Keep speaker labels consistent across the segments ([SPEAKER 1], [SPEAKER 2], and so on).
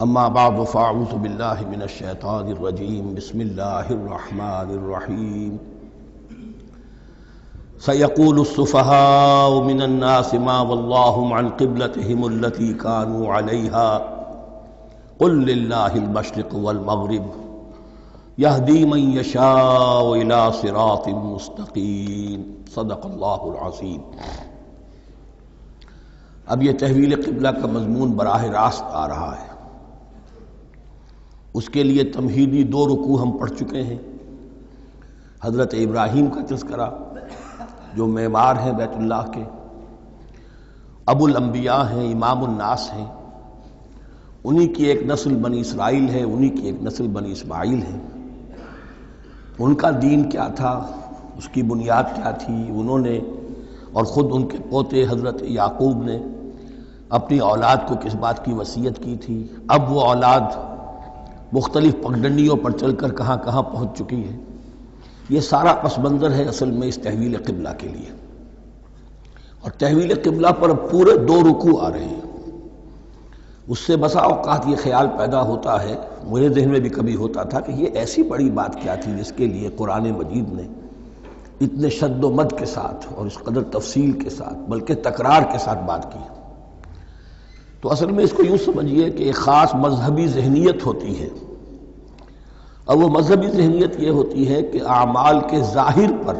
[SPEAKER 1] اما بعد فاعوذ باللہ من الشیطان الرجیم بسم اللہ الرحمن الرحیم سیقول السفہاء من الناس ما واللہم عن قبلتہم التي كانوا علیہا قل للہ المشرق والمغرب یہدی من یشاء الی صراط مستقیم صدق اللہ العظیم۔ اب یہ تحویل قبلہ کا مضمون براہ راست آ رہا ہے۔ اس کے لیے تمہیدی 2 رکوع ہم پڑھ چکے ہیں۔ حضرت ابراہیم کا تذکرہ جو معمار ہیں بیت اللہ کے، ابو الانبیاء ہیں، امام الناس ہیں، انہی کی ایک نسل بنی اسرائیل ہے، انہی کی ایک نسل بنی اسماعیل ہے۔ ان کا دین کیا تھا، اس کی بنیاد کیا تھی، انہوں نے اور خود ان کے پوتے حضرت یعقوب نے اپنی اولاد کو کس بات کی وصیت کی تھی، اب وہ اولاد مختلف پگڈنڈیوں پر چل کر کہاں کہاں پہنچ چکی ہے، یہ سارا پس منظر ہے اصل میں اس تحویل قبلہ کے لیے۔ اور تحویل قبلہ پر اب پورے 2 رکوع آ رہے ہیں۔ اس سے بسا اوقات یہ خیال پیدا ہوتا ہے، میرے ذہن میں بھی کبھی ہوتا تھا کہ یہ ایسی بڑی بات کیا تھی جس کے لیے قرآن مجید نے اتنے شد و مد کے ساتھ اور اس قدر تفصیل کے ساتھ بلکہ تکرار کے ساتھ بات کی۔ تو اصل میں اس کو یوں سمجھیے کہ ایک خاص مذہبی ذہنیت ہوتی ہے، اور وہ مذہبی ذہنیت یہ ہوتی ہے کہ اعمال کے ظاہر پر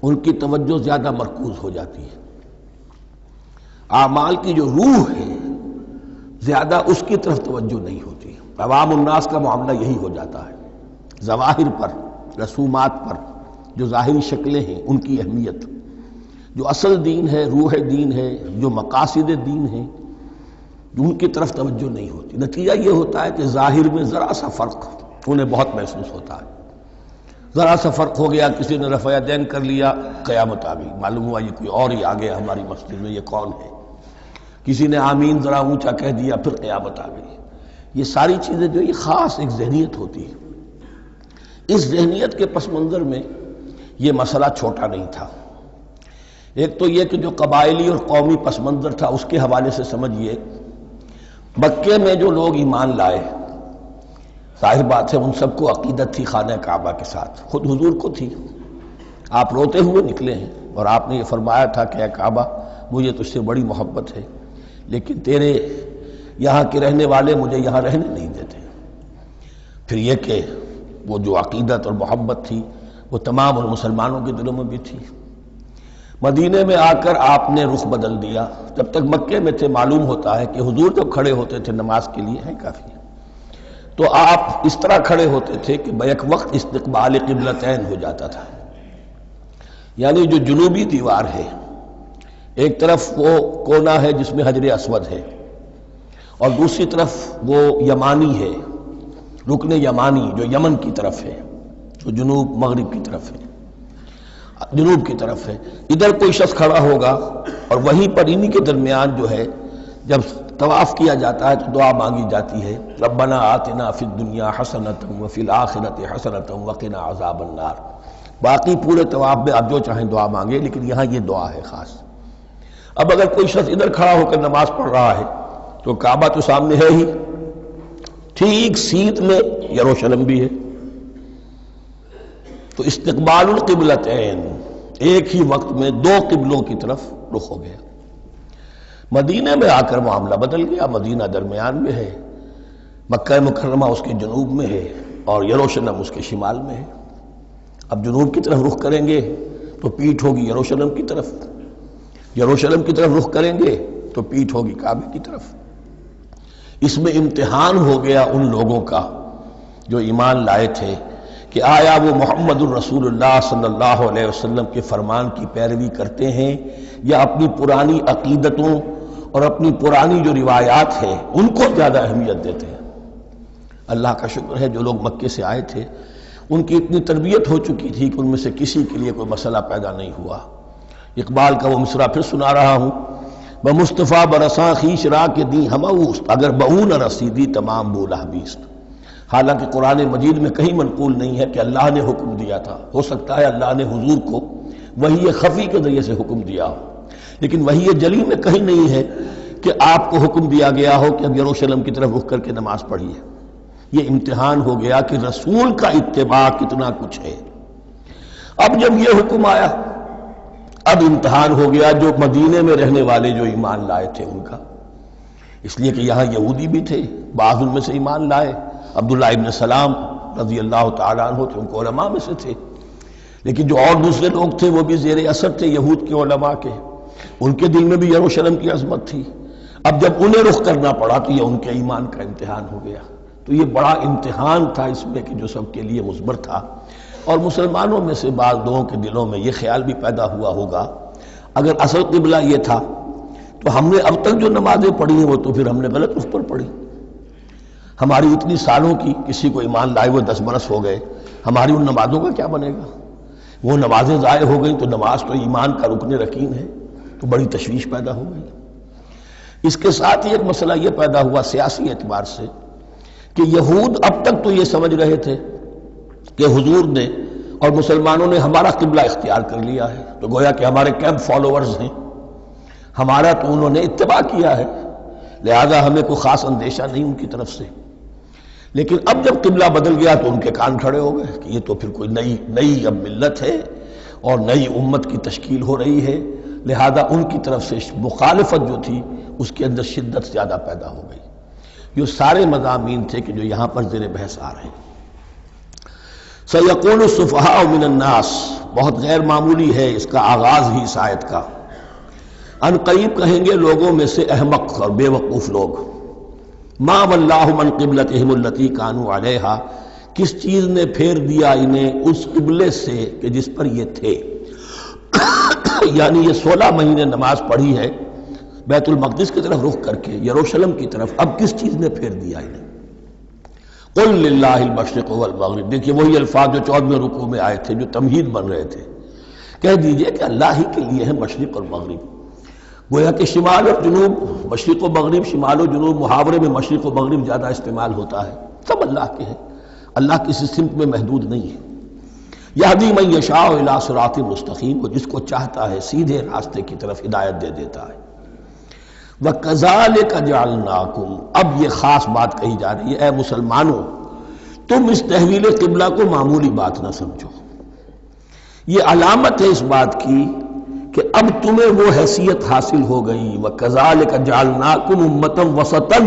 [SPEAKER 1] ان کی توجہ زیادہ مرکوز ہو جاتی ہے، اعمال کی جو روح ہے زیادہ اس کی طرف توجہ نہیں ہوتی۔ عوام الناس کا معاملہ یہی ہو جاتا ہے، ظواہر پر، رسومات پر، جو ظاہری شکلیں ہیں ان کی اہمیت، جو اصل دین ہے، روح دین ہے، جو مقاصد دین ہیں ان کی طرف توجہ نہیں ہوتی۔ نتیجہ یہ ہوتا ہے کہ ظاہر میں ذرا سا فرق انہیں بہت محسوس ہوتا ہے، ذرا سا فرق ہو گیا، کسی نے رفع یدین کر لیا، قیامت آ گئی، معلوم ہوا یہ کوئی اور ہی آ گیا ہماری مسجد میں، یہ کون ہے؟ کسی نے آمین ذرا اونچا کہہ دیا، پھر قیامت آ گئی۔ یہ ساری چیزیں جو یہ خاص ایک ذہنیت ہوتی ہے، اس ذہنیت کے پس منظر میں یہ مسئلہ چھوٹا نہیں تھا۔ ایک تو یہ کہ جو قبائلی اور قومی پس منظر تھا اس کے حوالے سے سمجھیے، مکے میں جو لوگ ایمان لائے، ظاہر بات ہے ان سب کو عقیدت تھی خانہ کعبہ کے ساتھ، خود حضور کو تھی۔ آپ روتے ہوئے نکلے ہیں اور آپ نے یہ فرمایا تھا کہ اے کعبہ مجھے تجھ سے بڑی محبت ہے، لیکن تیرے یہاں کے رہنے والے مجھے یہاں رہنے نہیں دیتے۔ پھر یہ کہ وہ جو عقیدت اور محبت تھی وہ تمام ان مسلمانوں کے دلوں میں بھی تھی۔ مدینے میں آ کر آپ نے رخ بدل دیا۔ جب تک مکے میں تھے معلوم ہوتا ہے کہ حضور جب کھڑے ہوتے تھے نماز کے لیے ہے کافی، تو آپ اس طرح کھڑے ہوتے تھے کہ بیک وقت استقبال قبلتین ہو جاتا تھا، یعنی جو جنوبی دیوار ہے ایک طرف وہ کونا ہے جس میں حجر اسود ہے، اور دوسری طرف وہ یمانی ہے، رکن یمانی جو یمن کی طرف ہے، جو جنوب مغرب کی طرف ہے، جنوب کی طرف ہے۔ ادھر کوئی شخص کھڑا ہوگا اور وہیں پر انہی کے درمیان جو ہے جب طواف کیا جاتا ہے تو دعا مانگی جاتی ہے، ربنا آتنا فی الدنیا حسنۃ وفی الآخرۃ حسنۃ وقنا عذاب النار۔ باقی پورے طواف میں آپ جو چاہیں دعا مانگے، لیکن یہاں یہ دعا ہے خاص۔ اب اگر کوئی شخص ادھر کھڑا ہو کر نماز پڑھ رہا ہے تو کعبہ تو سامنے ہے ہی، ٹھیک سیدھ میں یروشلم بھی ہے، تو استقبال القبلتین ایک ہی وقت میں 2 قبلوں کی طرف رخ ہو گیا۔ مدینہ میں آ کر معاملہ بدل گیا، مدینہ درمیان میں ہے، مکہ مکرمہ اس کے جنوب میں ہے اور یروشلم اس کے شمال میں ہے۔ اب جنوب کی طرف رخ کریں گے تو پیٹھ ہوگی یروشلم کی طرف، یروشلم کی طرف رخ کریں گے تو پیٹھ ہوگی کعبے کی طرف۔ اس میں امتحان ہو گیا ان لوگوں کا جو ایمان لائے تھے کہ آیا وہ محمد الرسول اللہ صلی اللہ علیہ وسلم کے فرمان کی پیروی کرتے ہیں یا اپنی پرانی عقیدتوں اور اپنی پرانی جو روایات ہیں ان کو زیادہ اہمیت دیتے ہیں۔ اللہ کا شکر ہے جو لوگ مکے سے آئے تھے ان کی اتنی تربیت ہو چکی تھی کہ ان میں سے کسی کے لیے کوئی مسئلہ پیدا نہیں ہوا۔ اقبال کا وہ مصرع پھر سنا رہا ہوں، بمصطفیٰ برساں خویش را کے دی ہموست، اگر بہو نہ رسیدی تمام بولہ بیست۔ حالانکہ قرآن مجید میں کہیں منقول نہیں ہے کہ اللہ نے حکم دیا تھا، ہو سکتا ہے اللہ نے حضور کو وحی خفی کے ذریعے سے حکم دیا ہو، لیکن وحی جلی میں کہیں نہیں ہے کہ آپ کو حکم دیا گیا ہو کہ اب یروشلم کی طرف رخ کر کے نماز پڑھیے۔ یہ امتحان ہو گیا کہ رسول کا اتباع کتنا کچھ ہے۔ اب جب یہ حکم آیا، اب امتحان ہو گیا جو مدینے میں رہنے والے جو ایمان لائے تھے ان کا، اس لیے کہ یہاں یہودی بھی تھے، بعض ان میں سے ایمان لائے۔ عبداللہ ابن سلام رضی اللہ تعالیٰ عنہ تھے، ان کو علماء میں سے تھے، لیکن جو اور دوسرے لوگ تھے وہ بھی زیر اثر تھے یہود کے علماء کے، ان کے دل میں بھی یروشلم کی عظمت تھی۔ اب جب انہیں رخ کرنا پڑا تو یہ ان کے ایمان کا امتحان ہو گیا۔ تو یہ بڑا امتحان تھا اس میں کہ جو سب کے لیے مثمر تھا، اور مسلمانوں میں سے بعض لوگوں کے دلوں میں یہ خیال بھی پیدا ہوا ہوگا اگر اصل قبلہ یہ تھا تو ہم نے اب تک جو نمازیں پڑھی ہیں وہ تو پھر ہم نے غلط رخ پر پڑھی۔ ہماری اتنی سالوں کی، کسی کو ایمان لائے ہوئے 10 برس ہو گئے، ہماری ان نمازوں کا کیا بنے گا؟ وہ نمازیں ضائع ہو گئیں تو نماز تو ایمان کا رکن رکین ہے، تو بڑی تشویش پیدا ہو گئی۔ اس کے ساتھ ہی ایک مسئلہ یہ پیدا ہوا سیاسی اعتبار سے کہ یہود اب تک تو یہ سمجھ رہے تھے کہ حضور نے اور مسلمانوں نے ہمارا قبلہ اختیار کر لیا ہے، تو گویا کہ ہمارے کیمپ فالوورز ہیں، ہمارا تو انہوں نے اتباع کیا ہے، لہذا ہمیں کوئی خاص اندیشہ نہیں ان کی طرف سے۔ لیکن اب جب قبلہ بدل گیا تو ان کے کان کھڑے ہو گئے کہ یہ تو پھر کوئی نئی اب ملت ہے اور نئی امت کی تشکیل ہو رہی ہے، لہذا ان کی طرف سے مخالفت جو تھی اس کے اندر شدت زیادہ پیدا ہو گئی۔ یہ سارے مضامین تھے کہ جو یہاں پر زیر بحث آ رہے ہیں۔ سَيَقُولُ السُّفَهَاءُ مِنَ النَّاسِ، بہت غیر معمولی ہے اس کا آغاز ہی اس آیت کا۔ ان قریب کہیں گے لوگوں میں سے احمق اور بے وقوف لوگ، ما وَاللَّهُ مَنْ قِبْلَتِهِمُ الَّتِي كَانُوا عَلَيْهَا، کس چیز نے پھیر دیا انہیں اس قبلے سے کہ جس پر یہ تھے۔ یعنی یہ 16 مہینے نماز پڑھی ہے بیت المقدس کی طرف رخ کر کے، یروشلم کی طرف، اب کس چیز نے پھیر دیا انہیں؟ قُلْ لِلَّهِ الْمَشْرِقُ وَالْمَغْرِبُ، دیکھیے وہی الفاظ جو 14ویں رکوع میں آئے تھے جو تمہید بن رہے تھے، کہہ دیجئے کہ اللہ ہی کے لیے ہے مشرق اور مغرب۔ گویا کہ شمال اور جنوب، مشرق و مغرب، شمال و جنوب، محاورے میں مشرق و مغرب زیادہ استعمال ہوتا ہے، سب اللہ کے ہیں، اللہ کسی سمت میں محدود نہیں ہے۔ یہدی من یشاء الی صراط مستقیم، وہ جس کو چاہتا ہے سیدھے راستے کی طرف ہدایت دے دیتا ہے۔ وَكَذَلِكَ جَعَلْنَاكُمْ، اب یہ خاص بات کہی جا رہی ہے، اے مسلمانوں تم اس تحویل قبلہ کو معمولی بات نہ سمجھو، یہ علامت ہے اس بات کی کہ اب تمہیں وہ حیثیت حاصل ہو گئی۔ وَكَذَلِكَ جَعَلْنَاكُمْ أُمَّةً وَسَطًا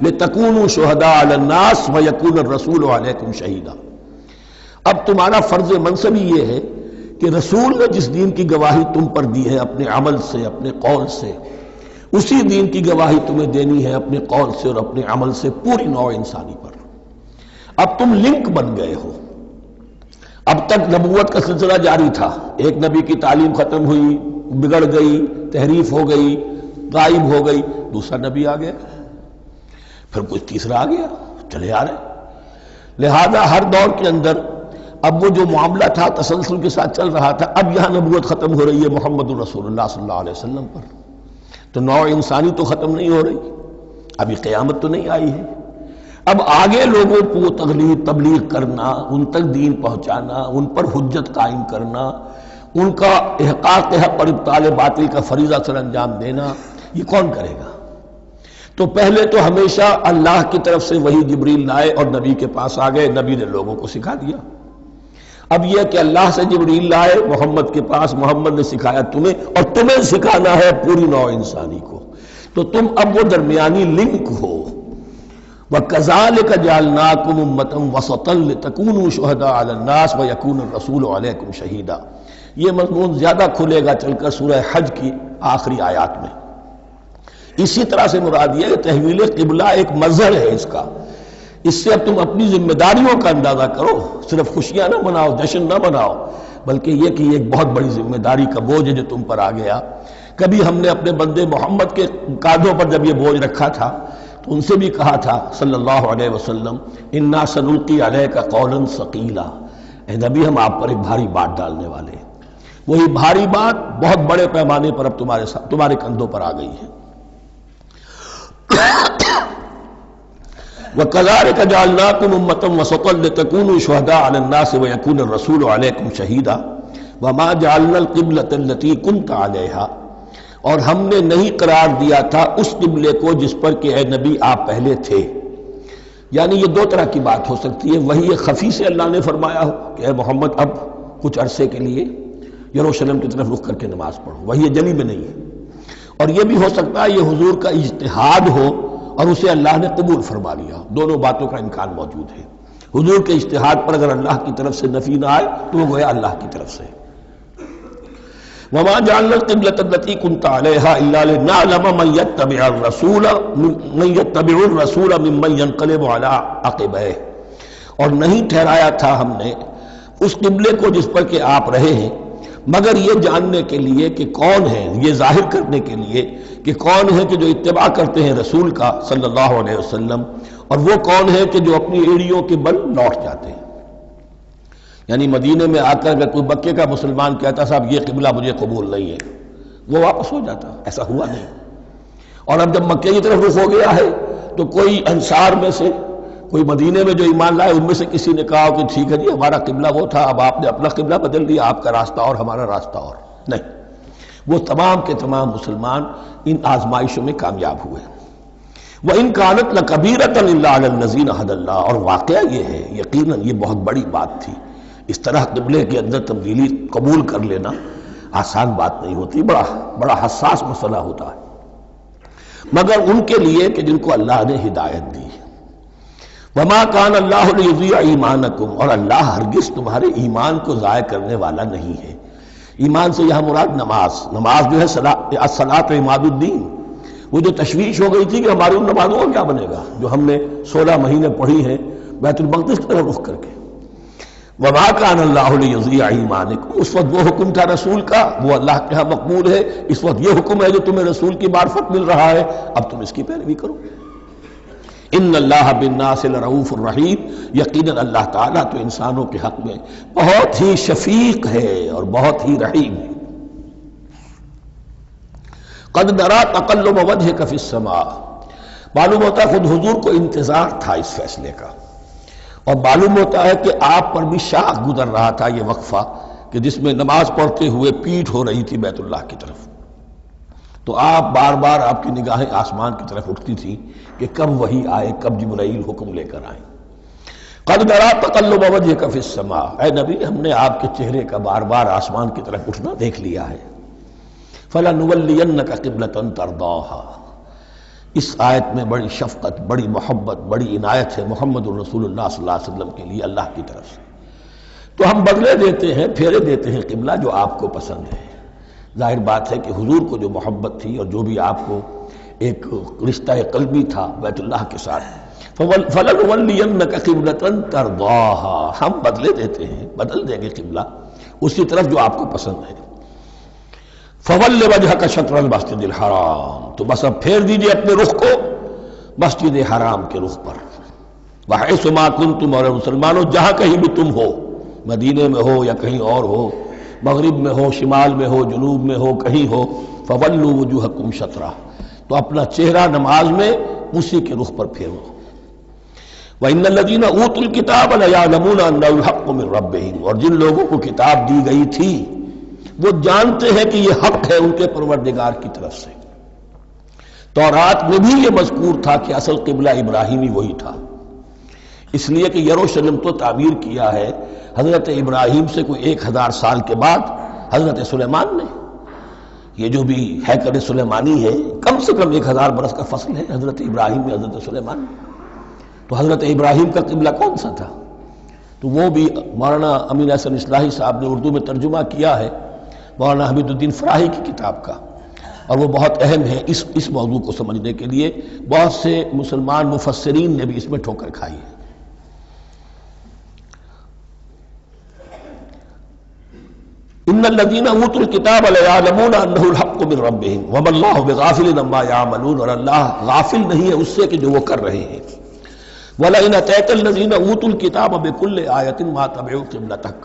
[SPEAKER 1] لِتَكُونُوا شُهَدَاءَ عَلَى النَّاسِ وَيَكُونَ الرَّسُولُ عَلَيْكُمْ شَهِيدًا، اب تمہارا فرض منصب یہ ہے کہ رسول نے جس دین کی گواہی تم پر دی ہے اپنے عمل سے، اپنے قول سے، اسی دین کی گواہی تمہیں دینی ہے اپنے قول سے اور اپنے عمل سے پوری نوع انسانی پر۔ اب تم لنک بن گئے ہو۔ اب تک نبوت کا سلسلہ جاری تھا، ایک نبی کی تعلیم ختم ہوئی، بگڑ گئی، تحریف ہو گئی، غائب ہو گئی، دوسرا نبی آ گیا، پھر کچھ تیسرا آ گیا، چلے آ رہے۔ لہذا ہر دور کے اندر اب وہ جو معاملہ تھا تسلسل کے ساتھ چل رہا تھا، اب یہاں نبوت ختم ہو رہی ہے محمد الرسول اللہ صلی اللہ علیہ وسلم پر، تو نوع انسانی تو ختم نہیں ہو رہی، ابھی قیامت تو نہیں آئی ہے۔ اب آگے لوگوں کو تبلیغ کرنا، ان تک دین پہنچانا، ان پر حجت قائم کرنا، ان کا احقاق حق اور ابطال باطل کا فریضہ سر انجام دینا، یہ کون کرے گا؟ تو پہلے تو ہمیشہ اللہ کی طرف سے وہی جبریل لائے اور نبی کے پاس آ گئے، نبی نے لوگوں کو سکھا دیا۔ اب یہ کہ اللہ سے جبریل لائے محمد کے پاس، محمد نے سکھایا تمہیں، اور تمہیں سکھانا ہے پوری نوع انسانی کو، تو تم اب وہ درمیانی لنک ہو۔ وَكَذَلِكَ جَعَلْنَاكُمْ أُمَّةً وَسَطًا لِتَكُونُوا شُهَدَاءَ عَلَى النَّاسِ وَيَكُونَ الرَّسُولُ عَلَيْكُمْ شَهِيدًا، یہ مضمون زیادہ کھلے گا چل کر سورہ حج کی آخری آیات میں۔ اسی طرح سے مراد یہ ہے کہ تحویل قبلہ ایک مظہر ہے اس کا، اس سے اب تم اپنی ذمہ داریوں کا اندازہ کرو، صرف خوشیاں نہ مناؤ، جشن نہ مناؤ، بلکہ یہ کہ یہ ایک بہت بڑی ذمہ داری کا بوجھ ہے جو تم پر آ گیا۔ کبھی ہم نے اپنے بندے محمد کے کاندھوں پر جب یہ بوجھ رکھا تھا تو ان سے بھی کہا تھا صلی اللہ علیہ وسلم، اِنَّا سَنُلْقِي عَلَيْكَ قَوْلًا ثَقِيلًا، اے نبی ہم آپ پر ایک بھاری بات ڈالنے والے ہیں۔ وہی بھاری بات بہت بڑے پیمانے پر اب تمہارے کندھوں پر آ گئی ہے۔ وَكَذَلِكَ جَعَلْنَاكُمْ أُمَّةً وَسَطًا لِتَكُونُوا شُهَدَاءَ عَلَى النَّاسِ وَيَكُونَ الرَّسُولُ عَلَيْكُمْ شَهِيدًا وَمَا جَعَلْنَا الْقِبْلَةَ الَّتِي كُنْتَ عَلَيْهَا اور ہم نے نہیں قرار دیا تھا اس قبلے کو جس پر کہ اے نبی آپ پہلے تھے. یعنی یہ دو طرح کی بات ہو سکتی ہے، وہی خفی سے اللہ نے فرمایا ہو کہ اے محمد اب کچھ عرصے کے لیے یروشلم کی طرف رخ کر کے نماز پڑھو، وہی جلی میں نہیں ہے. اور یہ بھی ہو سکتا ہے یہ حضور کا اجتہاد ہو اور اسے اللہ نے قبول فرما لیا. دونوں باتوں کا امکان موجود ہے. حضور کے اجتہاد پر اگر اللہ کی طرف سے نفی نہ آئے تو وہ گویا اللہ کی طرف سے. وَمَا جَعَلْنَا الْقِبْلَةَ الَّتِي كُنْتَ عَلَيْهَا إِلَّا لِنَعْلَمَ مَن يَتَّبِعُ الرَّسُولَ مِمَّن يَنقَلِبُ عَلَىٰ عَقِبَيْهِ، اور نہیں ٹھہرایا تھا ہم نے اس قبلے کو جس پر کہ آپ رہے ہیں مگر یہ جاننے کے لیے کہ کون ہے، یہ ظاہر کرنے کے لیے کہ کون ہے کہ جو اتباع کرتے ہیں رسول کا صلی اللہ علیہ وسلم، اور وہ کون ہے کہ جو اپنی ایڑیوں کے بل لوٹ جاتے ہیں. یعنی مدینے میں آ کر اگر کوئی مکے کا مسلمان کہتا صاحب یہ قبلہ مجھے قبول نہیں ہے، وہ واپس ہو جاتا. ایسا ہوا نہیں. اور اب جب مکے کی طرف رخ ہو گیا ہے تو کوئی انصار میں سے، کوئی مدینے میں جو ایمان لائے ان میں سے کسی نے کہا کہ ٹھیک ہے جی ہمارا قبلہ وہ تھا، اب آپ نے اپنا قبلہ بدل دیا، آپ کا راستہ اور ہمارا راستہ اور. نہیں، وہ تمام کے تمام مسلمان ان آزمائشوں میں کامیاب ہوئے. وَإِن كَانَتْ لَكَبِيرَةً إِلَّا عَلَى الَّذِينَ هَدَى اللَّهُ، اور واقعہ یہ ہے یقیناً یہ بہت بڑی بات تھی. اس طرح قبلے کے اندر تبدیلی قبول کر لینا آسان بات نہیں ہوتی، بڑا حساس مسئلہ ہوتا ہے، مگر ان کے لیے کہ جن کو اللہ نے ہدایت دی. وَمَا كَانَ اللَّهُ لِيُضِيعَ إِيمَانَكُمْ، اور اللہ ہرگز تمہارے ایمان کو ضائع کرنے والا نہیں ہے. ایمان سے یہاں مراد نماز جو ہے الصلاۃ عماد الدین. وہ جو تشویش ہو گئی تھی کہ ہماری ان نمازوں کا کیا بنے گا جو ہم نے 16 مہینے پڑھی ہیں بیت المقدس کی طرف رخ کر کے. وَمَا كَانَ اللَّهُ لِيُضِيعَ إِيمَانَكُمْ، اس وقت وہ حکم تھا رسول کا، وہ اللہ کے ہاں مقبول ہے. اس وقت یہ حکم ہے جو تمہیں رسول کی معرفت مل رہا ہے، اب تم اس کی پیروی کرو. ان اللہ بالناس لرؤوف الرحیم، یقیناً اللہ تعالیٰ تو انسانوں کے حق میں بہت ہی شفیق ہے اور بہت ہی رحیم ہے. قد نرى تقلب وجهك في السماء، معلوم ہوتا ہے خود حضور کو انتظار تھا اس فیصلے کا، اور معلوم ہوتا ہے کہ آپ پر بھی شاخ گزر رہا تھا یہ وقفہ کہ جس میں نماز پڑھتے ہوئے پیٹھ ہو رہی تھی بیت اللہ کی طرف. تو آپ بار بار آپ کی نگاہیں آسمان کی طرف اٹھتی تھی کہ کب وحی آئے، کب جبرائیل حکم لے کر آئے. قد نرى تقلب وجهك في السماء، اے نبی ہم نے آپ کے چہرے کا بار بار آسمان کی طرف اٹھنا دیکھ لیا ہے. فَلَنُوَلِّيَنَّكَ قِبْلَةً تَرْضَاهَا، اس آیت میں بڑی شفقت، بڑی محبت، بڑی عنایت ہے محمد الرسول اللہ صلی اللہ علیہ وسلم کے لیے اللہ کی طرف سے. تو ہم بدلے دیتے ہیں، پھیرے دیتے ہیں قبلہ جو آپ کو پسند ہے. ظاہر بات ہے کہ حضور کو جو محبت تھی اور جو بھی آپ کو ایک رشتہ قلبی تھا بیت اللہ کے ساتھ، فَلَنُوَلِّيَنَّكَ قِبْلَةً تَرْضَاهَا، ہم بدلے دیتے ہیں، بدل دیں گے قبلہ اسی طرف جو آپ کو پسند ہے. فَوَلِّ وَجْهَكَ شَطْرَ الْمَسْجِدِ الْحَرَامِ، تو بس اب پھیر دیجئے اپنے رخ کو مسجد حرام کے رخ پر. وَحَيْثُ مَا كُنْتُمْ، اور مسلمانوں جہاں کہیں بھی تم ہو، مدینے میں ہو یا کہیں اور ہو، مغرب میں ہو، شمال میں ہو، جنوب میں ہو، کہیں ہو، فَوَلُّوا وُجُوهَكُمْ شَطْرَهُ، تو اپنا چہرہ نماز میں اسی کے رخ پر پھیرو. وَإِنَّ الَّذِينَ أُوتُوا الْكِتَابَ لَيَعْلَمُونَ أَنَّهُ الْحَقُّ مِنْ رَبِّهِمْ، اور جن لوگوں کو کتاب دی گئی تھی وہ جانتے ہیں کہ یہ حق ہے ان کے پروردگار کی طرف سے. تورات میں بھی یہ مذکور تھا کہ اصل قبلہ ابراہیمی وہی تھا، اس لیے کہ یروشلم تو تعمیر کیا ہے حضرت ابراہیم سے کوئی 1000 سال کے بعد حضرت سلیمان نے. یہ جو بھی ہیکل سلیمانی ہے کم سے کم 1000 برس کا فصل ہے حضرت ابراہیم میں حضرت سلیمان. تو حضرت ابراہیم کا قبلہ کون سا تھا؟ تو وہ بھی مولانا امین احسن اصلاحی صاحب نے اردو میں ترجمہ کیا ہے مولانا حمید الدین فراہی کی کتاب کا، اور وہ بہت اہم ہے اس موضوع کو سمجھنے کے لیے. بہت سے مسلمان مفسرین نے بھی اس میں ٹھوکر کھائی ہے. ان الذين اوتوا الكتاب ليعلمون انه الحق من ربهم وما الله بغافل عما يعملون، اور اللہ غافل نہیں ہے اس سے کہ جو وہ کر رہے ہیں. ولئن اتيت الذين اوتوا الكتاب بكل آية ما تبعوا قبلتك،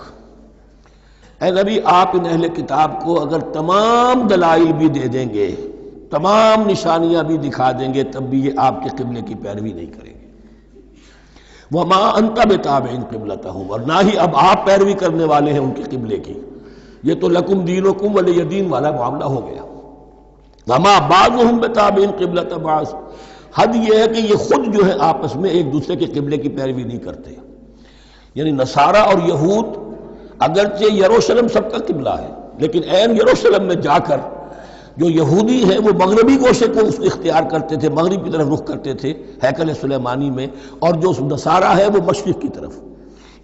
[SPEAKER 1] اے نبی آپ ان اہل کتاب کو اگر تمام دلائل بھی دے دیں گے، تمام نشانیاں بھی دکھا دیں گے، تب بھی یہ آپ کے قبلے کی پیروی نہیں کریں گے. وما انت بتابع قبلتهم، اور نہ ہی اب آپ پیروی کرنے والے ہیں ان کے قبلے کی. یہ تو لکم دینکم ولی دین والا معاملہ ہو گیا. وما بعضهم بتابع قبلۃ بعض، حد یہ ہے کہ یہ خود جو ہے آپس میں ایک دوسرے کے قبلے کی پیروی نہیں کرتے. یعنی نصارہ اور یہود اگرچہ یروشلم سب کا قبلہ ہے، لیکن عین یروشلم میں جا کر جو یہودی ہیں وہ مغربی گوشے کو اختیار کرتے تھے، مغرب کی طرف رخ کرتے تھے ہیکل سلیمانی میں، اور جو نصارہ ہے وہ مشرق کی طرف.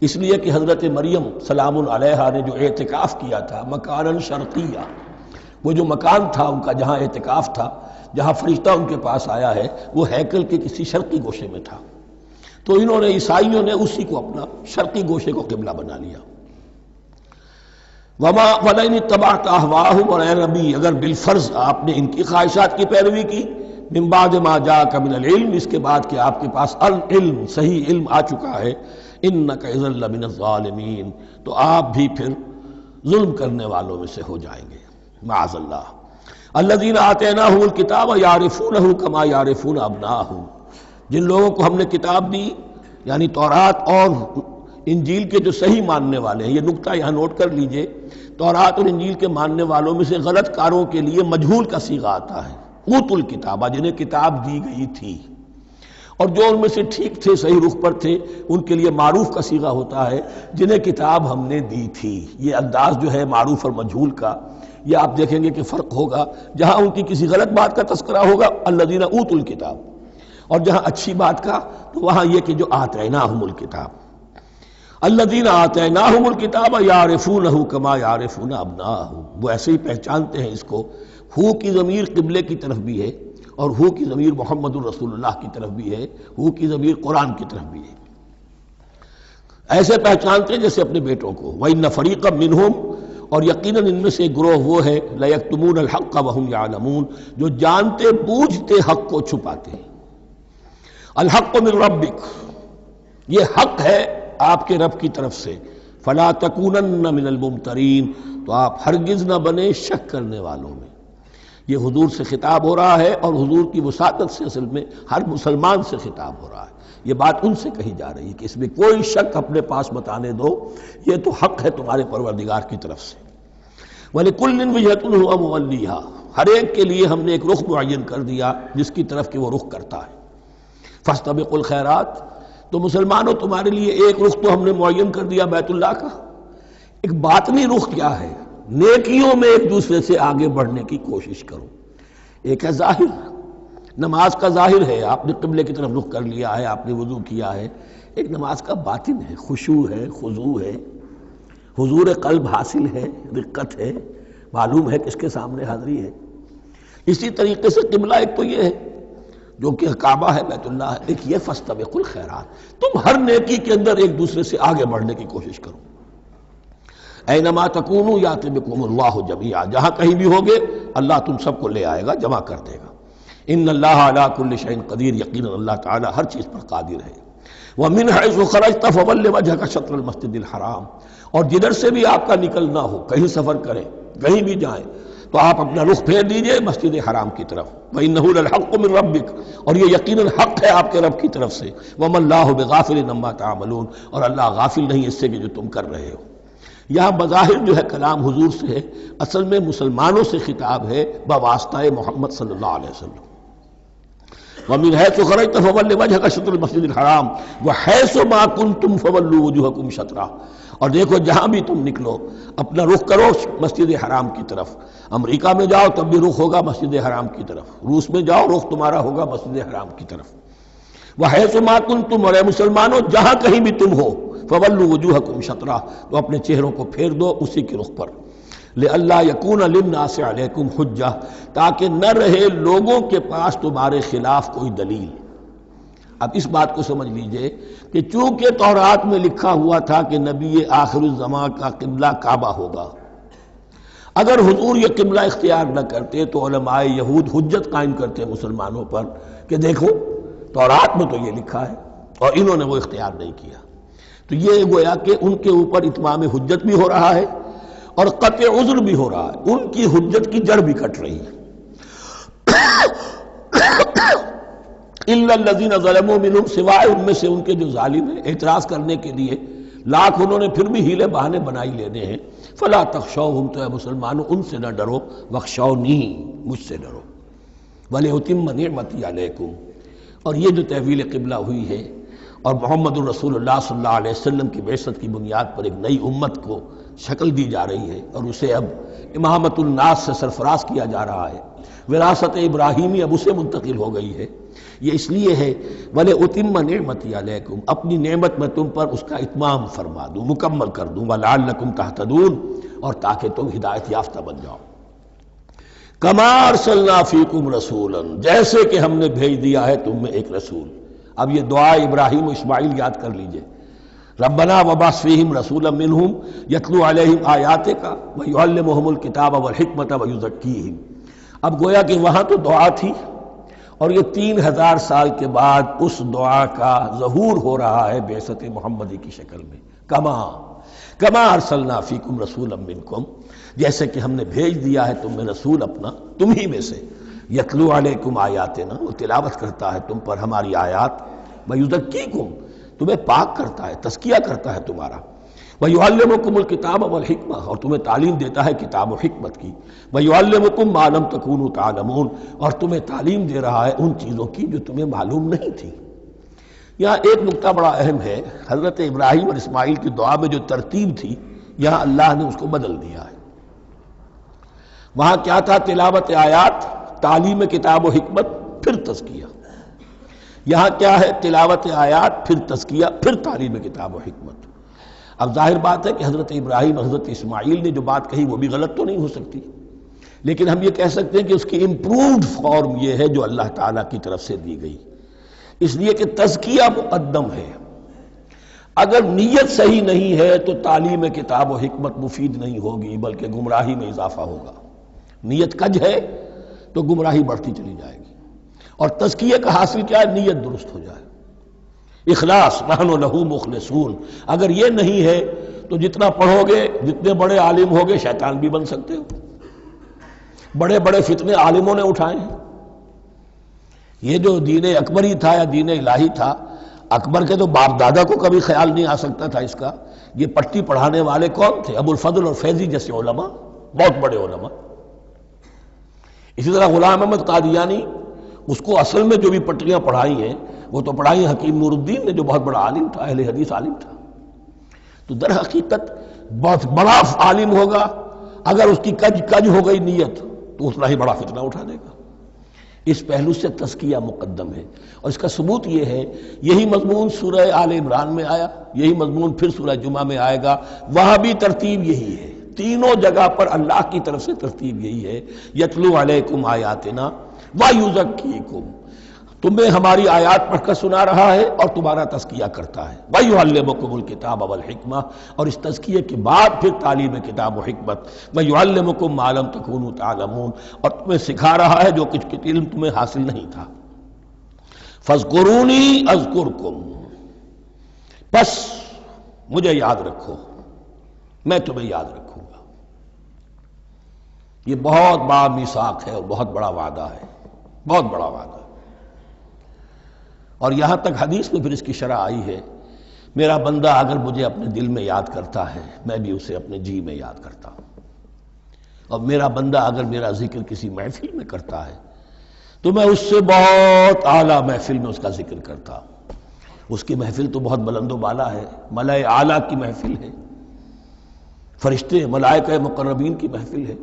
[SPEAKER 1] اس لیے کہ حضرت مریم سلام علیہا نے جو اعتکاف کیا تھا مکاناً شرقیہ، وہ جو مکان تھا ان کا جہاں اعتکاف تھا، جہاں فرشتہ ان کے پاس آیا ہے، وہ ہیکل کے کسی شرقی گوشے میں تھا. تو انہوں نے عیسائیوں نے اسی کو اپنا شرقی گوشے کو قبلہ بنا لیا. وما ولئن اتبعت اهواءهم، اور اے نبی اگر بالفرض آپ نے ان کی خواہشات کی پیروی کی، من بعد ما جاءك من العلم، اس کے بعد کہ آپ کے پاس العلم صحیح علم آ چکا ہے، انك اذا لمن الظالمین، تو آپ بھی پھر ظلم کرنے والوں میں سے ہو جائیں گے معاذ اللہ. الذین آتیناہم الکتاب یعرفونہ کما یعرفون ابناءہم، جن لوگوں کو ہم نے کتاب دی یعنی تورات اور انجیل کے جو صحیح ماننے والے ہیں، یہ نکتہ یہاں نوٹ کر لیجئے، تورات اور انجیل کے ماننے والوں میں سے غلط کاروں کے لیے مجہول کا صیغہ آتا ہے، اوتوا الکتابہ، جنہیں کتاب دی گئی تھی، اور جو ان میں سے ٹھیک تھے صحیح رخ پر تھے ان کے لیے معروف کا صیغہ ہوتا ہے جنہیں کتاب ہم نے دی تھی. یہ انداز جو ہے معروف اور مجہول کا، یہ آپ دیکھیں گے کہ فرق ہوگا. جہاں ان کی کسی غلط بات کا تذکرہ ہوگا الذین اوتوا الکتاب، اور جہاں اچھی بات کا تو وہاں یہ کہ جو آتیناہم الکتاب، الذین آتیناہم الکتاب یعرفونہ کما یعرفون ابناءہم، وہ ایسے ہی پہچانتے ہیں اس کو. ہو کی ضمیر قبلے کی طرف بھی ہے، اور ہو کی ضمیر محمد الرسول اللہ کی طرف بھی ہے، ہو کی ضمیر قرآن کی طرف بھی ہے. ایسے پہچانتے ہیں جیسے اپنے بیٹوں کو. وَإِنَّ فَرِيقًا مِّنْهُمْ، اور یقیناً ان میں سے ایک گروہ وہ ہے لَيَكْتُمُونَ الْحَقَّ وَهُمْ يَعْلَمُونَ، جو جانتے بوجھتے حق کو چھپاتے ہیں. الحق من ربک، یہ حق ہے آپ کے رب کی طرف سے. فَلَا تَكُونَنَّ مِنَ الْمُمْتَرِينَ، تو آپ ہرگز نہ بنے شک کرنے والوں میں. یہ حضور سے خطاب ہو رہا ہے، اور حضور کی وساطت سے اصل میں ہر مسلمان سے خطاب ہو رہا ہے. یہ بات ان سے کہی جا رہی ہے کہ اس میں کوئی شک اپنے پاس مت آنے دو، یہ تو حق ہے تمہارے پروردگار کی طرف سے. وَلِكُلٍّ وِجْهَةٌ هُوَ مُوَلِّيهَا، ہر ایک کے لیے ہم نے ایک رخ معین کر دیا جس کی طرف کہ وہ رخ کرتا ہے. فَاسْتَبِقُوا الْخَيْرَاتِ، تو مسلمانوں تمہارے لیے ایک رخ تو ہم نے معین کر دیا بیت اللہ کا. ایک باطنی رخ کیا ہے؟ نیکیوں میں ایک دوسرے سے آگے بڑھنے کی کوشش کرو. ایک ہے ظاہر، نماز کا ظاہر ہے، آپ نے قبلے کی طرف رخ کر لیا ہے، آپ نے وضو کیا ہے. ایک نماز کا باطن ہے، خشوع ہے، خضوع ہے، حضور قلب حاصل ہے، رقت ہے، معلوم ہے کس کے سامنے حاضری ہے. اسی طریقے سے قبلہ ایک تو یہ ہے جو کہ کعبہ ہے، بیت اللہ ہے، ایک یہ فاستبقوا الخیرات، تم ہر نیکی کے اندر ایک دوسرے سے آگے بڑھنے کی کوشش کرو. اینما تکونوا یأتی بکم اللہ جمیعا، جہاں کہیں بھی ہوگے اللہ تم سب کو لے آئے گا، جمع کر دے گا. ان اللہ علی کل شیء قدیر، یقینا اللہ تعالی ہر چیز پر قادر ہے. ومن حیث خرجت فول وجهک شطر المسجد الحرام، اور جدھر سے بھی آپ کا نکلنا ہو، کہیں سفر کریں، کہیں بھی جائیں، تو آپ اپنا رخ پھیر دیجئے مسجد حرام کی طرف. وَإِنَّهُ لَلْحَقُّ مِن رَبِّكَ، اور یہ یقیناً حق ہے آپ کے رب کی طرف سے. وَمَا اللَّهُ بِغَافِلٍ عَمَّا تَعْمَلُونَ، اور اللہ غافل نہیں اس سے کہ جو تم کر رہے ہو. یہاں بظاہر جو ہے کلام حضور سے ہے، اصل میں مسلمانوں سے خطاب ہے بواسطہ محمد صلی اللہ علیہ وسلم. وَمِنْ حَيْثُ خَرَجْتَ فَوَلِّ وَجْهَكَ شَطْرَ الْمَسْجِدِ الْحَرَامِ وَحَيْثُ مَا كُنْتُمْ فَوَلُّوا وُجُوهَكُمْ شَطْرَهُ، اور دیکھو جہاں بھی تم نکلو اپنا رخ کرو مسجد حرام کی طرف. امریکہ میں جاؤ تب بھی رخ ہوگا مسجد حرام کی طرف، روس میں جاؤ رخ تمہارا ہوگا مسجد حرام کی طرف. وَحَيْثُ مَا كُنْتُمْ، اور اے مسلمانوں جہاں کہیں بھی تم ہو، فَوَلُّوا وُجُوهَكُمْ شَطْرَهُ، تو اپنے چہروں کو پھیر دو اسی کے رخ پر. لِأَلَّا يَكُونَ لِلنَّاسِ عَلَيْكُمْ حُجَّةٌ، تاکہ نہ رہے لوگوں کے پاس تمہارے خلاف کوئی دلیل. اب اس بات کو سمجھ لیجئے کہ چونکہ تورات میں لکھا ہوا تھا کہ نبی آخر الزمان کا قبلہ کعبہ ہوگا، اگر حضور یہ قبلہ اختیار نہ کرتے تو علماء یہود حجت قائم کرتے مسلمانوں پر کہ دیکھو تورات میں تو یہ لکھا ہے اور انہوں نے وہ اختیار نہیں کیا. تو یہ گویا کہ ان کے اوپر اتمام حجت بھی ہو رہا ہے اور قطع عذر بھی ہو رہا ہے، ان کی حجت کی جڑ بھی کٹ رہی ہے. الا الذین ظلموا منہم، سوائے ان میں سے ان کے جو ظالم ہیں، اعتراض کرنے کے لیے لاکھ انہوں نے پھر بھی ہیلے بہانے بنائی لینے ہیں. فلا تخشوہم، تو اے مسلمانوں ان سے نہ ڈرو، واخشونی، مجھ سے ڈرو. وَلِأُتِمَّ نِعْمَتِي عَلَيْكُمْ، اور یہ جو تحویل قبلہ ہوئی ہے اور محمد الرسول اللہ صلی اللہ علیہ وسلم کی بعثت کی بنیاد پر ایک نئی امت کو شکل دی جا رہی ہے اور اسے اب امامت الناس سے سرفراز کیا جا رہا ہے، وراثت ابراہیمی اب اسے منتقل ہو گئی ہے، یہ اس لیے ہے وَلِأُتِمَّ نِعْمَتِي عَلَيْكُمْ، اپنی نعمت میں تم پر اس کا اتمام فرما دوں، مکمل کر دوں، وَلَعَلَّكُمْ تَهْتَدُونَ، اور تاکہ تم ہدایت یافتہ بن جاؤ۔ کما ارسلنا فیکم رسولا، جیسے کہ ہم نے بھیج دیا ہے تم میں ایک رسول۔ اب یہ دعا ابراہیم و اسماعیل یاد کر لیجئے، ربنا وبعث فیہم رسولا منہم یتلو علیہم آیاتک ویعلمہم الکتاب والحکمت ویزکیہم۔ اب گویا کہ وہاں تو دعا تھی اور یہ 3000 سال کے بعد اس دعا کا ظہور ہو رہا ہے بعثت محمدی کی شکل میں۔ کما ارسلنا فیکم رسولا منکم، جیسے کہ ہم نے بھیج دیا ہے تم میں رسول اپنا، تم ہی میں سے، یتلو علیکم آیاتنا، وہ تلاوت کرتا ہے تم پر ہماری آیات، ویزکیکم، تمہیں پاک کرتا ہے، تزکیہ کرتا ہے تمہارا، ویعلمکم الکتاب والحکمہ، اور تمہیں تعلیم دیتا ہے کتاب و حکمت کی، ویعلمکم ما لم تکونوا تعلمون، اور تمہیں تعلیم دے رہا ہے ان چیزوں کی جو تمہیں معلوم نہیں تھی۔ یہاں ایک نکتہ بڑا اہم ہے، حضرت ابراہیم اور اسماعیل کی دعا میں جو ترتیب تھی یہاں اللہ نے اس کو بدل دیا ہے۔ وہاں کیا تھا؟ تلاوت آیات، تعلیم کتاب و حکمت، پھر تزکیہ۔ یہاں کیا ہے؟ تلاوت آیات، پھر تزکیہ، پھر تعلیم کتاب و حکمت۔ اب ظاہر بات ہے کہ حضرت ابراہیم حضرت اسماعیل نے جو بات کہی وہ بھی غلط تو نہیں ہو سکتی، لیکن ہم یہ کہہ سکتے ہیں کہ اس کی امپرووڈ فارم یہ ہے جو اللہ تعالیٰ کی طرف سے دی گئی، اس لیے کہ تزکیہ مقدم ہے۔ اگر نیت صحیح نہیں ہے تو تعلیم کتاب و حکمت مفید نہیں ہوگی بلکہ گمراہی میں اضافہ ہوگا۔ نیت کج ہے تو گمراہی بڑھتی چلی جائے گی، اور تزکیہ کا حاصل کیا ہے؟ نیت درست ہو جائے، اخلاص، نحن لہ مخلصون۔ اگر یہ نہیں ہے تو جتنا پڑھو گے، جتنے بڑے عالم ہوگے، شیطان بھی بن سکتے ہو۔ بڑے بڑے فتنے عالموں نے اٹھائے ہیں۔ یہ جو دین اکبری تھا یا دین الہی تھا، اکبر کے تو باپ دادا کو کبھی خیال نہیں آ سکتا تھا اس کا۔ یہ پٹی پڑھانے والے کون تھے؟ ابو الفضل اور فیضی جیسے علماء، بہت بڑے علماء۔ اسی طرح غلام احمد قادیانی، اس کو اصل میں جو بھی پٹیاں پڑھائی ہیں وہ تو پڑھائی حکیم نور الدین نے، جو بہت بڑا عالم تھا، اہل حدیث عالم تھا۔ تو در حقیقت بہت بڑا عالم ہوگا، اگر اس کی کج ہو گئی نیت تو اتنا ہی بڑا فتنہ اٹھا دے گا۔ اس پہلو سے تزکیہ مقدم ہے، اور اس کا ثبوت یہ ہے، یہی مضمون سورہ آل عمران میں آیا، یہی مضمون پھر سورہ جمعہ میں آئے گا، وہاں بھی ترتیب یہی ہے۔ تینوں جگہ پر اللہ کی طرف سے ترتیب یہی ہے، یتلو علیکم آیاتنا ویزکیکم، تمہیں ہماری آیات پڑھ کر سنا رہا ہے اور تمہارا تزکیہ کرتا ہے، ویعلمکم الکتاب والحکمہ، اور اس تزکیے کے بعد پھر تعلیم کتاب و حکمت، ویعلمکم ما لم تکونوا تعلمون، اور تمہیں سکھا رہا ہے جو کچھ علم تمہیں حاصل نہیں تھا۔ فاذکرونی اذکرکم، بس مجھے یاد رکھو، میں تمہیں یاد رکھوں گا۔ یہ بہت بڑا میثاق ہے اور بہت بڑا وعدہ ہے، بہت بڑا وعدہ ہے۔ اور یہاں تک حدیث میں پھر اس کی شرح آئی ہے، میرا بندہ اگر مجھے اپنے دل میں یاد کرتا ہے میں بھی اسے اپنے جی میں یاد کرتا ہوں، اور میرا بندہ اگر میرا ذکر کسی محفل میں کرتا ہے تو میں اس سے بہت اعلیٰ محفل میں اس کا ذکر کرتا ہوں۔ اس کی محفل تو بہت بلند و بالا ہے، ملائے اعلیٰ کی محفل ہے، فرشتے ملائکہ مقربین کی محفل ہے۔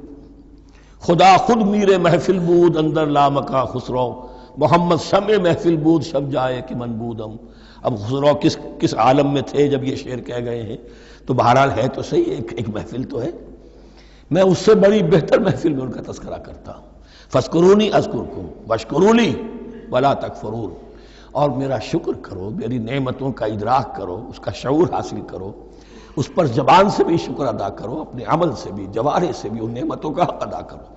[SPEAKER 1] خدا خود میر محفل بود اندر لامکا خسرو، محمد شمع محفل بود شب جائے کہ من بودم۔ اب خسرو کس عالم میں تھے جب یہ شعر کہہ گئے ہیں؟ تو بہرحال ہے تو صحیح، ایک محفل تو ہے، میں اس سے بڑی بہتر محفل میں ان کا تذکرہ کرتا ہوں۔ فاذکرونی اذکرکم واشکروا لی ولا تکفرون، اور میرا شکر کرو، میری نعمتوں کا ادراک کرو، اس کا شعور حاصل کرو، اس پر زبان سے بھی شکر ادا کرو، اپنے عمل سے بھی، جوارح سے بھی ان نعمتوں کا حق ادا کرو۔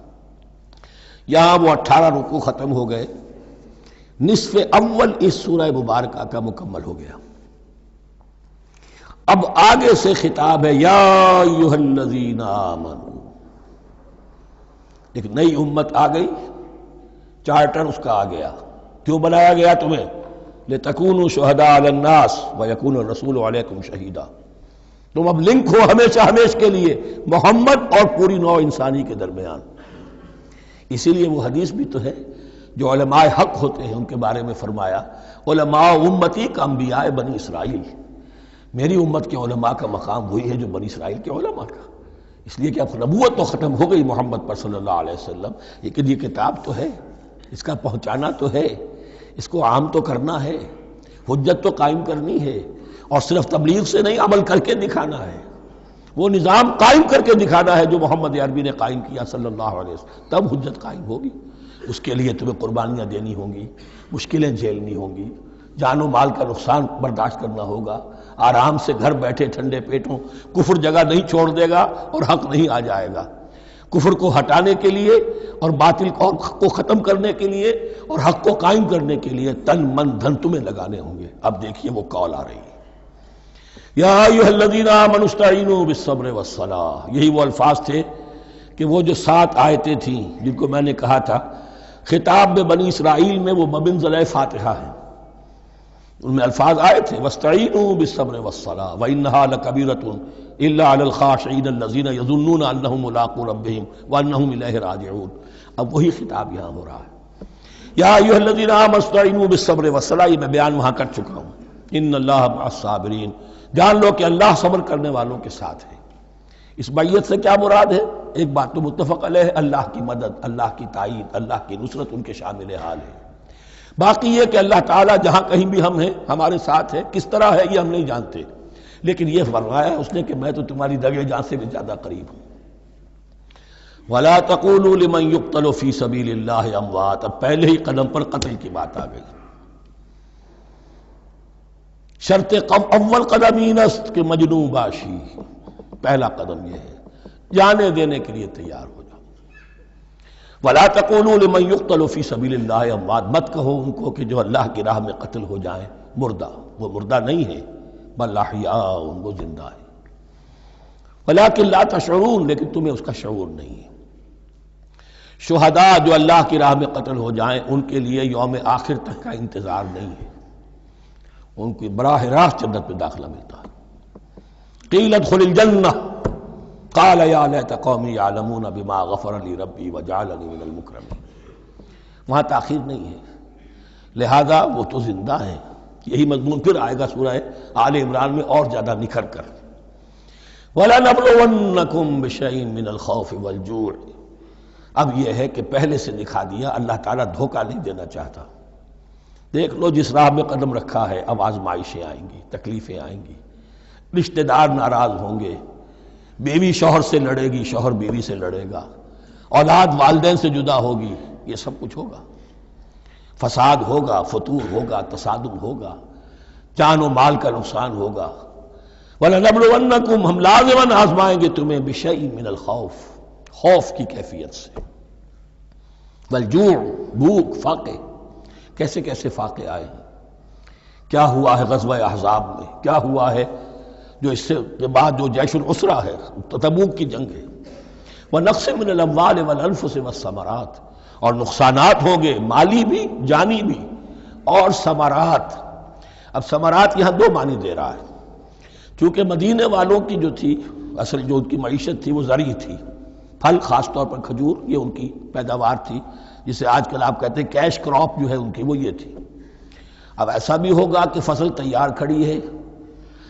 [SPEAKER 1] یہاں وہ 18 رکوع ختم ہو گئے، نصف اول اس سورہ مبارکہ کا مکمل ہو گیا۔ اب آگے سے خطاب ہے، یا ایھا الذین آمنوا، ایک نئی امت آ گئی، چارٹر اس کا آ گیا۔ کیوں بنایا گیا تمہیں؟ لتکونوا شہداء علی الناس ویکون الرسول علیکم شہیدا، تم اب لنک ہو ہمیشہ ہمیشہ کے لیے محمد اور پوری نوع انسانی کے درمیان۔ اسی لیے وہ حدیث بھی تو ہے جو علماء حق ہوتے ہیں ان کے بارے میں فرمایا علماء امتی کا انبیاء بنی اسرائیل، میری امت کے علماء کا مقام وہی ہے جو بنی اسرائیل کے علماء کا، اس لیے کہ اب نبوت تو ختم ہو گئی محمد پر صلی اللہ علیہ وسلم، لیکن یہ کتاب تو ہے، اس کا پہنچانا تو ہے، اس کو عام تو کرنا ہے، حجت تو قائم کرنی ہے، اور صرف تبلیغ سے نہیں عمل کر کے دکھانا ہے، وہ نظام قائم کر کے دکھانا ہے جو محمد عربی نے قائم کیا صلی اللہ علیہ وسلم، تب حجت قائم ہوگی۔ اس کے لیے تمہیں قربانیاں دینی ہوں گی، مشکلیں جھیلنی ہوں گی، جان و مال کا نقصان برداشت کرنا ہوگا، آرام سے گھر بیٹھے ٹھنڈے پیٹوں کفر جگہ نہیں چھوڑ دے گا اور حق نہیں آ جائے گا، کفر کو ہٹانے کے لیے اور باطل کو ختم کرنے کے لیے اور حق کو قائم کرنے کے لیے تن من دھن تمہیں لگانے ہوں گے۔ اب دیکھیے وہ کال آ رہی ہے، یا ایھا الذین آمنوا استعینوا بالصبر والصلاۃ، یہی وہ الفاظ تھے کہ وہ جو 7 آیتیں تھیں جن کو میں نے کہا تھا خطاب میں بنی اسرائیل میں وہ بمنزلہ فاتحہ ہیں، ان میں الفاظ آئے تھے واستعینوا بالصبر والصلاۃ وانھا لکبیرۃ الا علی الخاشعین الذین یظنون انہم ملاقو ربہم وانہم الیہ راجعون۔ اب وہی خطاب یہاں ہو رہا ہے، یا ایھا الذین آمنوا استعینوا بالصبر والصلاۃ، یہ میں بیان وہاں کر چکا ہوں، ان اللہ مع الصابرین، جان لو کہ اللہ صبر کرنے والوں کے ساتھ ہے۔ اس بیعت سے کیا مراد ہے؟ ایک بات تو متفق علیہ ہے، اللہ کی مدد، اللہ کی تائید، اللہ کی نصرت ان کے شامل حال ہے۔ باقی یہ کہ اللہ تعالیٰ جہاں کہیں بھی ہم ہیں ہمارے ساتھ ہے، کس طرح ہے یہ ہم نہیں جانتے، لیکن یہ فرمایا اس نے کہ میں تو تمہاری دگے جان سے بھی زیادہ قریب ہوں۔ وَلَا تَقُولُوا لِمَنْ يُقْتَلُ فِي سَبِيلِ اللَّهِ أَمْوَاتٌ، اب پہلے ہی قدم پر قتل کی بات آ گئی۔ شرط اول قدم این است کہ مجنون باشی، پہلا قدم یہ ہے جانے دینے کے لیے تیار ہو جاؤ۔ وَلَا تَقُولُوا لِمَنْ يُقْتَلُ فِي سَبِيلِ اللَّهِ أَمْوَاتٌ، مت کہو ان کو کہ جو اللہ کی راہ میں قتل ہو جائیں مردہ، وہ مردہ نہیں ہے، بل احیاء، وہ زندہ ہے، وَلَٰكِن لَا تَشْعُرُونَ، لیکن تمہیں اس کا شعور نہیں ہے۔ شہداء جو اللہ کی راہ میں قتل ہو جائیں ان کے لیے یوم آخر تک کا انتظار نہیں ہے، ان کی براہ راست جنت میں داخلہ ملتا ہے۔ قیل ادخل الجنہ قال یا لیت قومی یعلمون بما غفر لی ربی وجعلنی من المکرمین، وہاں تاخیر نہیں ہے، لہذا وہ تو زندہ ہیں۔ یہی مضمون پھر آئے گا سورہ آل عمران میں اور زیادہ نکھر کر، وَلَنَبْلُوَنَّكُمْ بِشَيْءٍ مِّنَ الْخَوْفِ وَالْجُوعِ۔ اب یہ ہے کہ پہلے سے دکھا دیا، اللہ تعالیٰ دھوکہ نہیں دینا چاہتا۔ دیکھ لو جس راہ میں قدم رکھا ہے اب آزمائشیں آئیں گی، تکلیفیں آئیں گی، رشتہ دار ناراض ہوں گے، بیوی شوہر سے لڑے گی، شوہر بیوی سے لڑے گا، اولاد والدین سے جدا ہوگی، یہ سب کچھ ہوگا، فساد ہوگا، فتور ہوگا، تصادم ہوگا، جان و مال کا نقصان ہوگا۔ وَلَنَبْلُوَنَّكُمْ، ہم لازماً آزمائیں گے تمہیں بِشَيْءٍ مِّنَ الْخَوْفِ، خوف کی کیفیت سے، وَالْجُوعِ، بھوک، فاقے، کیسے کیسے فاقے آئے، کیا ہوا ہے غزوہ احزاب میں، کیا ہوا ہے جو اس سے بعد جو جیش العسرہ ہے، تبوک کی جنگ ہے، وَنَقْصٍ مِّنَ الْأَمْوَالِ وَالْأَنفُسِ وَالثَّمَرَاتِ، اور نقصانات ہوں گے مالی بھی جانی بھی، اور ثمرات۔ اب ثمرات یہاں دو معنی دے رہا ہے، چونکہ مدینے والوں کی جو تھی اصل جو ان کی معیشت تھی وہ زرعی تھی، پھل، خاص طور پر کھجور، یہ ان کی پیداوار تھی، جسے آج کل آپ کہتے ہیں کیش کراپ جو ہے ان کی، وہ یہ تھی۔ اب ایسا بھی ہوگا کہ فصل تیار کھڑی ہے،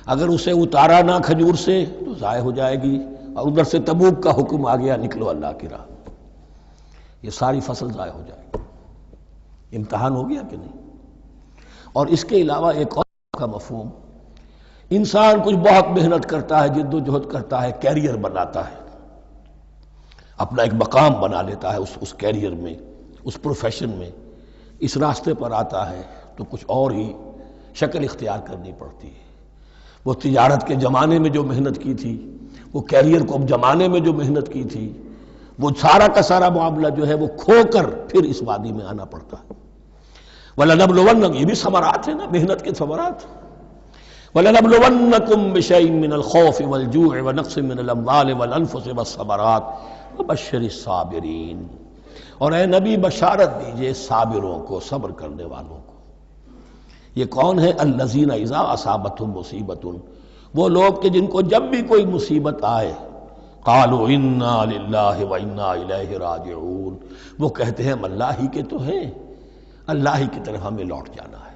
[SPEAKER 1] اگر اسے اتارا نہ کھجور سے تو ضائع ہو جائے گی، اور ادھر سے تبوک کا حکم آ گیا نکلو اللہ کی راہ، یہ ساری فصل ضائع ہو جائے گی۔ امتحان ہو گیا کہ نہیں؟ اور اس کے علاوہ ایک اور کا مفہوم، انسان کچھ بہت محنت کرتا ہے، جد و جہد کرتا ہے، کیریئر بناتا ہے، اپنا ایک مقام بنا لیتا ہے اس کیریئر میں، اس پروفیشن میں، اس راستے پر آتا ہے تو کچھ اور ہی شکل اختیار کرنی پڑتی ہے۔ وہ تجارت کے زمانے میں جو محنت کی تھی، وہ کیریئر کو جمانے میں جو محنت کی تھی، وہ سارا کا سارا معاملہ جو ہے وہ کھو کر پھر اس وادی میں آنا پڑتا ہے۔ وَلَنَبْلُوَنَّكُمْ، یہ بھی ثمرات ہیں نا، محنت کے ثمرات۔ وَلَنَبْلُوَنَّكُمْ بِشَيْءٍ مِّنَ الْخَوْفِ وَالْجُوعِ وَنَقْصٍ مِّنَ الْأَمْوَالِ وَالْأَنفُسِ وَالثَّمَرَاتِ وَبَشِّرِ الصَّابِرِينَ، اور اے نبی بشارت دیجئے صابروں کو، صبر کرنے والوں کو۔ یہ کون ہے؟ الذین اذا اصابتہم مصیبۃ، وہ لوگ کہ جن کو جب بھی کوئی مصیبت آئے قالوا انا للہ وانا الیہ راجعون، وہ کہتے ہیں ہم اللہ ہی کے تو ہیں اللہ ہی کی طرف ہمیں لوٹ جانا ہے.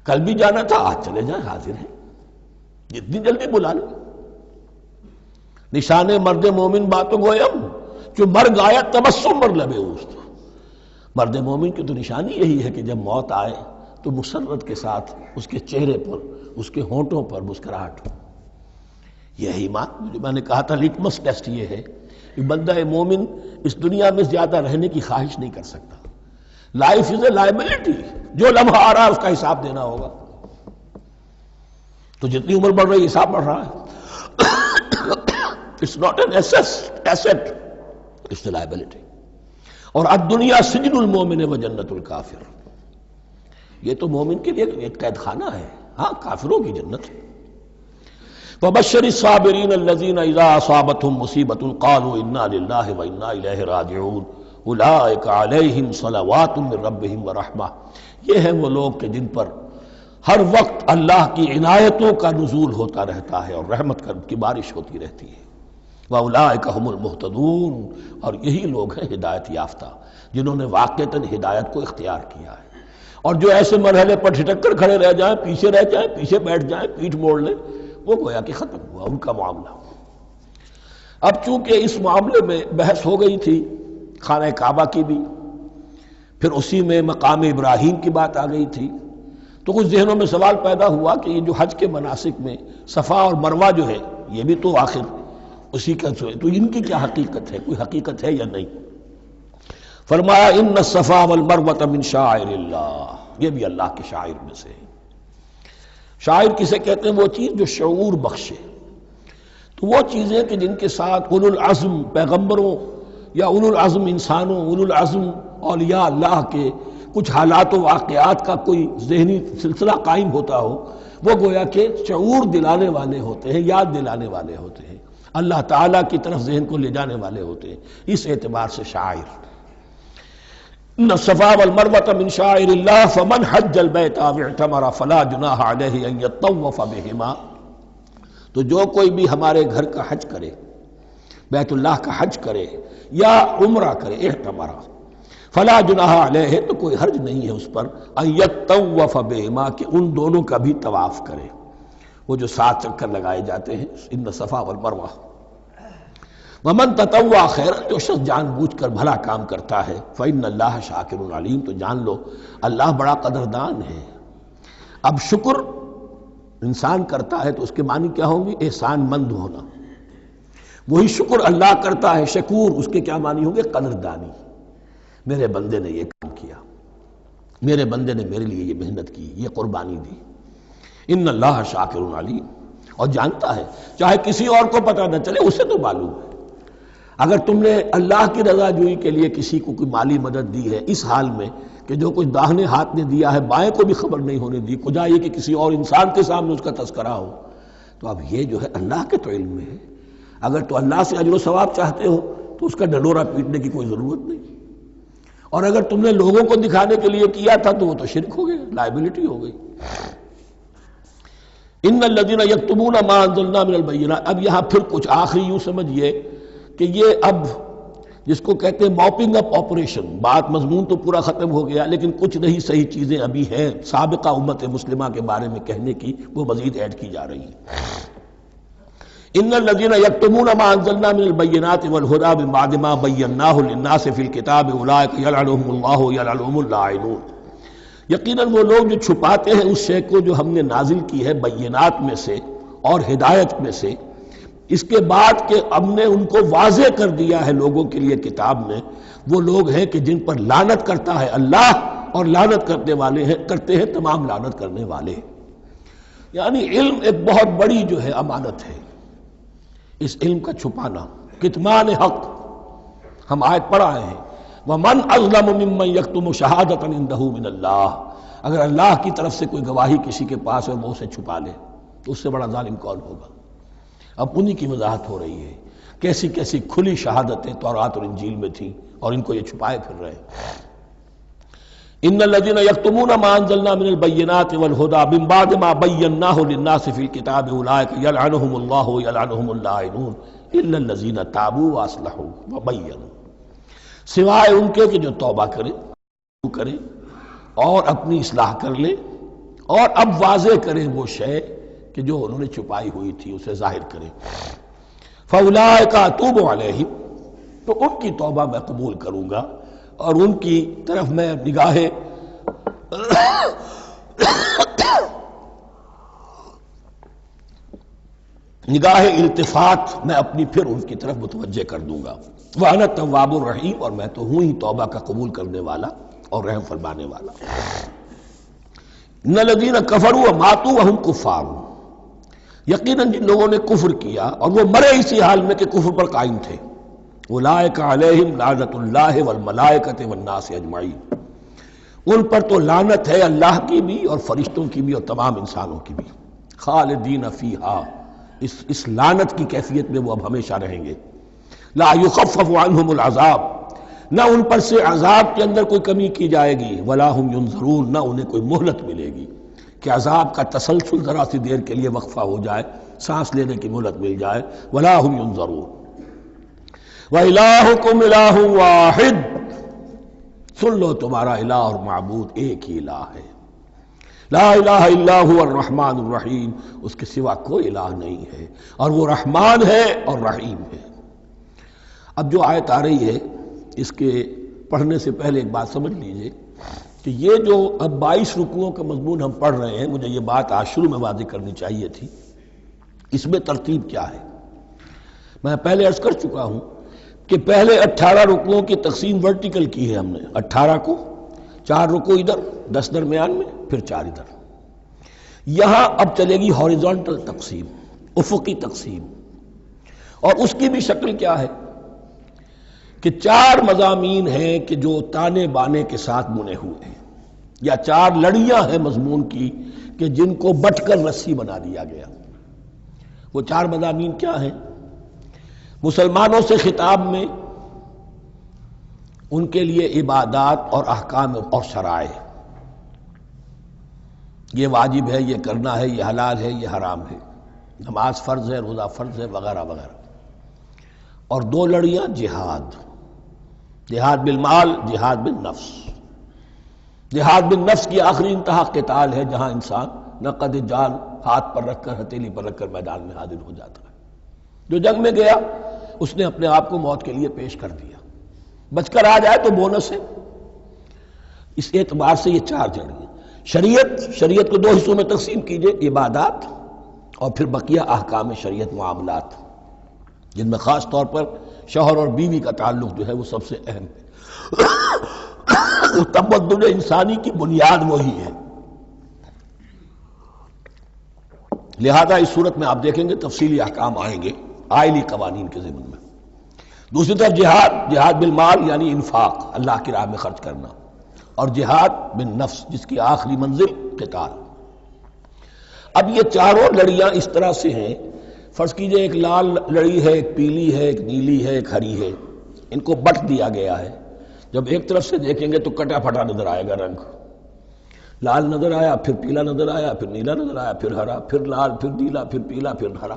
[SPEAKER 1] کل بھی جانا تھا، آج چلے جائیں، حاضر ہیں، جتنی جلدی بلا لیں. نشان مرد مومن باتوں گویم جو مرگ آیا تبسم مر لبے اوست. مرد مومن کی تو نشانی یہی ہے کہ جب موت آئے تو مسرت کے ساتھ اس کے چہرے پر، اس کے ہونٹوں پر مسکراہٹ ہو. یہ ایمان جو میں نے کہا تھا، لٹمس ٹیسٹ یہ ہے کہ بندہ مومن اس دنیا میں زیادہ رہنے کی خواہش نہیں کر سکتا. لائف از اے لائبلٹی، جو لمحہ آ رہا ہے اس کا حساب دینا ہوگا. تو جتنی عمر بڑھ رہی حساب بڑھ رہا ہے. It's not an asset, it's a liability. اور الدنیا سجن المومن و جنت الکافر، یہ تو مومن کے لیے ایک قید خانہ ہے، ہاں کافروں کی جنت ہے. وَبَشِّرِ الصَّابِرِينَ الَّذِينَ إِذَا أَصَابَتْهُمْ مُصِيبَةٌ قَالُوا إِنَّا لِلَّهِ وَإِنَّا إِلَيْهِ رَاجِعُونَ أُولَٰئِكَ عَلَيْهِمْ صَلَوَاتٌ مِّن رَّبِّهِمْ وَرَحْمَةٌ. یہ ہیں وہ لوگ کہ جن پر ہر وقت اللہ کی عنایتوں کا نزول ہوتا رہتا ہے اور رحمت کی بارش ہوتی رہتی ہے. وَأُولَٰئِكَ هُمُ الْمُهْتَدُونَ، اور یہی لوگ ہیں ہدایت یافتہ جنہوں نے واقعتاً ہدایت کو اختیار کیا ہے. اور جو ایسے مرحلے پر ٹھٹک کر کھڑے رہ جائیں، پیچھے رہ جائیں، پیچھے بیٹھ جائیں، پیٹھ موڑ لیں، وہ گویا کہ ختم ہوا ان کا معاملہ. اب چونکہ اس معاملے میں بحث ہو گئی تھی خانہ کعبہ کی بھی، پھر اسی میں مقام ابراہیم کی بات آ گئی تھی، تو کچھ ذہنوں میں سوال پیدا ہوا کہ یہ جو حج کے مناسک میں صفا اور مروہ جو ہے، یہ بھی تو آخر اسی کا تو ان کی کیا حقیقت ہے، کوئی حقیقت ہے یا نہیں. فرمایا ان الصفا والمروہ من شعائر اللہ، یہ بھی اللہ کے شاعر میں سے ہے. شاعر کسے کہتے ہیں؟ وہ چیز جو شعور بخشے. تو وہ چیزیں کہ جن کے ساتھ اولو العزم پیغمبروں یا اولو العزم انسانوں، اولو العزم اولیاء اللہ کے کچھ حالات و واقعات کا کوئی ذہنی سلسلہ قائم ہوتا ہو، وہ گویا کہ شعور دلانے والے ہوتے ہیں، یاد دلانے والے ہوتے ہیں، اللہ تعالیٰ کی طرف ذہن کو لے جانے والے ہوتے ہیں. اس اعتبار سے شاعر. ان الصفا والمروہ من شعائر اللہ فمن حج البیت او اعتمر فلا جناح علیہ ان یطوف بہما. تو جو کوئی بھی ہمارے گھر کا حج کرے، بیت اللہ کا حج کرے یا عمرہ کرے، اعتمر، فلا جناح علیہ، تو کوئی حرج نہیں ہے اس پر، ان یطوف بہما، کہ ان دونوں کا بھی طواف کرے. وہ جو 7 چکر لگائے جاتے ہیں، ان الصفا والمروہ. ومن تطوع خیرا، جو شخص جان بوجھ کر بھلا کام کرتا ہے، فإن اللہ شاکر علیم، تو جان لو اللہ بڑا قدردان ہے. اب شکر انسان کرتا ہے تو اس کے معنی کیا ہوں گے؟ احسان مند ہونا. وہی شکر اللہ کرتا ہے شکور، اس کے کیا معنی ہوں گے؟ قدردانی. میرے بندے نے یہ کام کیا، میرے بندے نے میرے لیے یہ محنت کی، یہ قربانی دی. ان اللہ شاکر علیم، اور جانتا ہے، چاہے کسی اور کو پتہ نہ چلے، اسے تو معلوم ہے. اگر تم نے اللہ کی رضا جوئی کے لیے کسی کو کوئی مالی مدد دی ہے اس حال میں کہ جو کچھ داہنے ہاتھ نے دیا ہے بائیں کو بھی خبر نہیں ہونے دی، کجا یہ کہ کسی اور انسان کے سامنے اس کا تذکرہ ہو، تو اب یہ جو ہے اللہ کے تو علم میں ہے. اگر تو اللہ سے اجر و ثواب چاہتے ہو تو اس کا ڈنڈورا پیٹنے کی کوئی ضرورت نہیں. اور اگر تم نے لوگوں کو دکھانے کے لیے کیا تھا تو وہ تو شرک ہو گیا، لائبلٹی ہو گئی. ان الذین یکتمون ما انزلنا من البینات. اب یہاں پھر کچھ آخری یوں سمجھیے کہ یہ اب جس کو کہتے ہیں موپنگ اپ آپریشن، بات مضمون تو پورا ختم ہو گیا لیکن کچھ نہیں صحیح چیزیں ابھی ہیں سابقہ امت مسلمہ کے بارے میں کہنے کی، وہ مزید ایڈ کی جا رہی ہیں. ان الذین یکتمون ما انزلنا من البینات والہدی من بعد ما بیناہ للناس فی الکتاب اولئک یلعنهم اللہ یلعنهم اللاعنون. یقیناً وہ لوگ جو چھپاتے ہیں اس شے کو جو ہم نے نازل کی ہے بینات میں سے اور ہدایت میں سے، اس کے بعد کہ ہم نے ان کو واضح کر دیا ہے لوگوں کے لیے کتاب میں، وہ لوگ ہیں کہ جن پر لعنت کرتا ہے اللہ، اور لعنت کرتے ہیں تمام لعنت کرنے والے. یعنی علم ایک بہت بڑی جو ہے امانت ہے، اس علم کا چھپانا. کتمان حق ہم آیت پڑھ آئے ہیں، وَمَنْ أَظْلَمُ مِمَّنْ يَكْتُمُ شَهَادَةً عِنْدَهُ مِنَ اللَّهِ. اگر اللہ کی طرف سے کوئی گواہی کسی کے پاس ہے اور وہ اسے چھپا لے تو اس سے بڑا ظالم کون ہوگا. اب انہی کی وضاحت ہو رہی ہے، کیسی کیسی کھلی شہادتیں تورات اور انجیل میں تھیں اور ان کو یہ چھپائے پھر رہے ہیں. ان الذین یکتمون ما انزلنا من البینات والہدی من بعد ما بیناہ للناس فی الکتاب اولئک یلعنهم اللہ یلعنهم اللاعنون الا الذین تابوا واصلحوا وبینوا. سوائے ان کے کہ جو توبہ کریں اور اپنی اصلاح کر لیں اور اب واضح کریں وہ شے کہ جو انہوں نے چھپائی ہوئی تھی اسے ظاہر کریں. فَأُولَٰئِکَ أَتُوبُ عَلَیْہِم، تو ان کی توبہ میں قبول کروں گا اور ان کی طرف میں نگاہ التفات میں اپنی پھر ان کی طرف متوجہ کر دوں گا. وَأَنَا التَّوَّابُ الرَّحِيمُ، اور میں تو ہوں ہی توبہ کا قبول کرنے والا اور رحم فرمانے والا. اِنَّ الَّذِينَ كَفَرُوا وَمَاتُوا وَهُمْ كُفَّارٌ، یقیناً جن لوگوں نے کفر کیا اور وہ مرے اسی حال میں کہ کفر پر قائم تھے، اولئک علیہم لعنۃ اللہ والملائکۃ والناس اجمعین، ان پر تو لعنت ہے اللہ کی بھی اور فرشتوں کی بھی اور تمام انسانوں کی بھی. خالدین فیہا، اس لعنت کی کیفیت میں وہ اب ہمیشہ رہیں گے. لا یخفف عنہم العذاب، نہ ان پر سے عذاب کے اندر کوئی کمی کی جائے گی. ولا ہم ینظرون، نہ انہیں کوئی مہلت ملے گی کہ عذاب کا تسلسل ذرا سی دیر کے لیے وقفہ ہو جائے، سانس لینے کی مہلت مل جائے. ولا ہم ینظرون. وَإِلَٰهُكُمْ إِلَٰهٌ وَاحِدٌ، سن لو تمہارا الہ اور معبود ایک ہی الہ ہے. لا الہ الا هو الرحمن الرحیم، اس کے سوا کوئی الہ نہیں ہے اور وہ رحمان ہے اور رحیم ہے. اب جو آیت آ رہی ہے اس کے پڑھنے سے پہلے ایک بات سمجھ لیجئے کہ یہ جو اب 22 رکوعوں کا مضمون ہم پڑھ رہے ہیں، مجھے یہ بات آج شروع میں واضح کرنی چاہیے تھی. اس میں ترتیب کیا ہے؟ میں پہلے عرض کر چکا ہوں کہ پہلے 18 رکوعوں کی تقسیم ورٹیکل کی ہے ہم نے. 18 کو 4 رکوع ادھر، 10 درمیان میں، پھر 4 ادھر. یہاں اب چلے گی ہاریزونٹل تقسیم، افقی تقسیم. اور اس کی بھی شکل کیا ہے کہ 4 مضامین ہیں کہ جو تانے بانے کے ساتھ بنے ہوئے ہیں، یا 4 لڑیاں ہیں مضمون کی کہ جن کو بٹ کر رسی بنا دیا گیا. وہ 4 مضامین کیا ہیں؟ مسلمانوں سے خطاب میں ان کے لیے عبادات اور احکام اور شرائع، یہ واجب ہے، یہ کرنا ہے، یہ حلال ہے، یہ حرام ہے، نماز فرض ہے، روزہ فرض ہے، وغیرہ وغیرہ. اور 2 لڑیاں جہاد، جہاد بالمال، جہاد بالنفس. جہاد بالنفس کی آخری انتہا قتال ہے، جہاں انسان نقد جان ہاتھ پر رکھ کر، ہتھیلی پر رکھ کر میدان میں حاضر ہو جاتا ہے. جو جنگ میں گیا اس نے اپنے آپ کو موت کے لیے پیش کر دیا، بچ کر آ جائے تو بونس ہے. اس اعتبار سے یہ 4 جڑیں. شریعت کو 2 حصوں میں تقسیم کیجئے، عبادات اور پھر بقیہ احکام شریعت، معاملات، جن میں خاص طور پر شوہر اور بیوی کا تعلق جو ہے وہ سب سے اہم ہے. تمدن انسانی کی بنیاد وہی ہے. لہذا اس صورت میں آپ دیکھیں گے تفصیلی احکام آئیں گے آئلی قوانین کے ضمن میں. دوسری طرف جہاد بالمال یعنی انفاق، اللہ کی راہ میں خرچ کرنا، اور جہاد بالنفس جس کی آخری منزل قتال. اب یہ 4 لڑیاں اس طرح سے ہیں، فرض کیجئے ایک لال لڑی ہے، ایک پیلی ہے، ایک نیلی ہے، ایک ہری ہے. ان کو بٹ دیا گیا ہے. جب ایک طرف سے دیکھیں گے تو کٹا پھٹا نظر آئے گا رنگ. لال نظر آیا، پھر پیلا نظر آیا، پھر نیلا نظر آیا، پھر ہرا، پھر لال، پھر نیلا، پھر پیلا، پھر ہرا.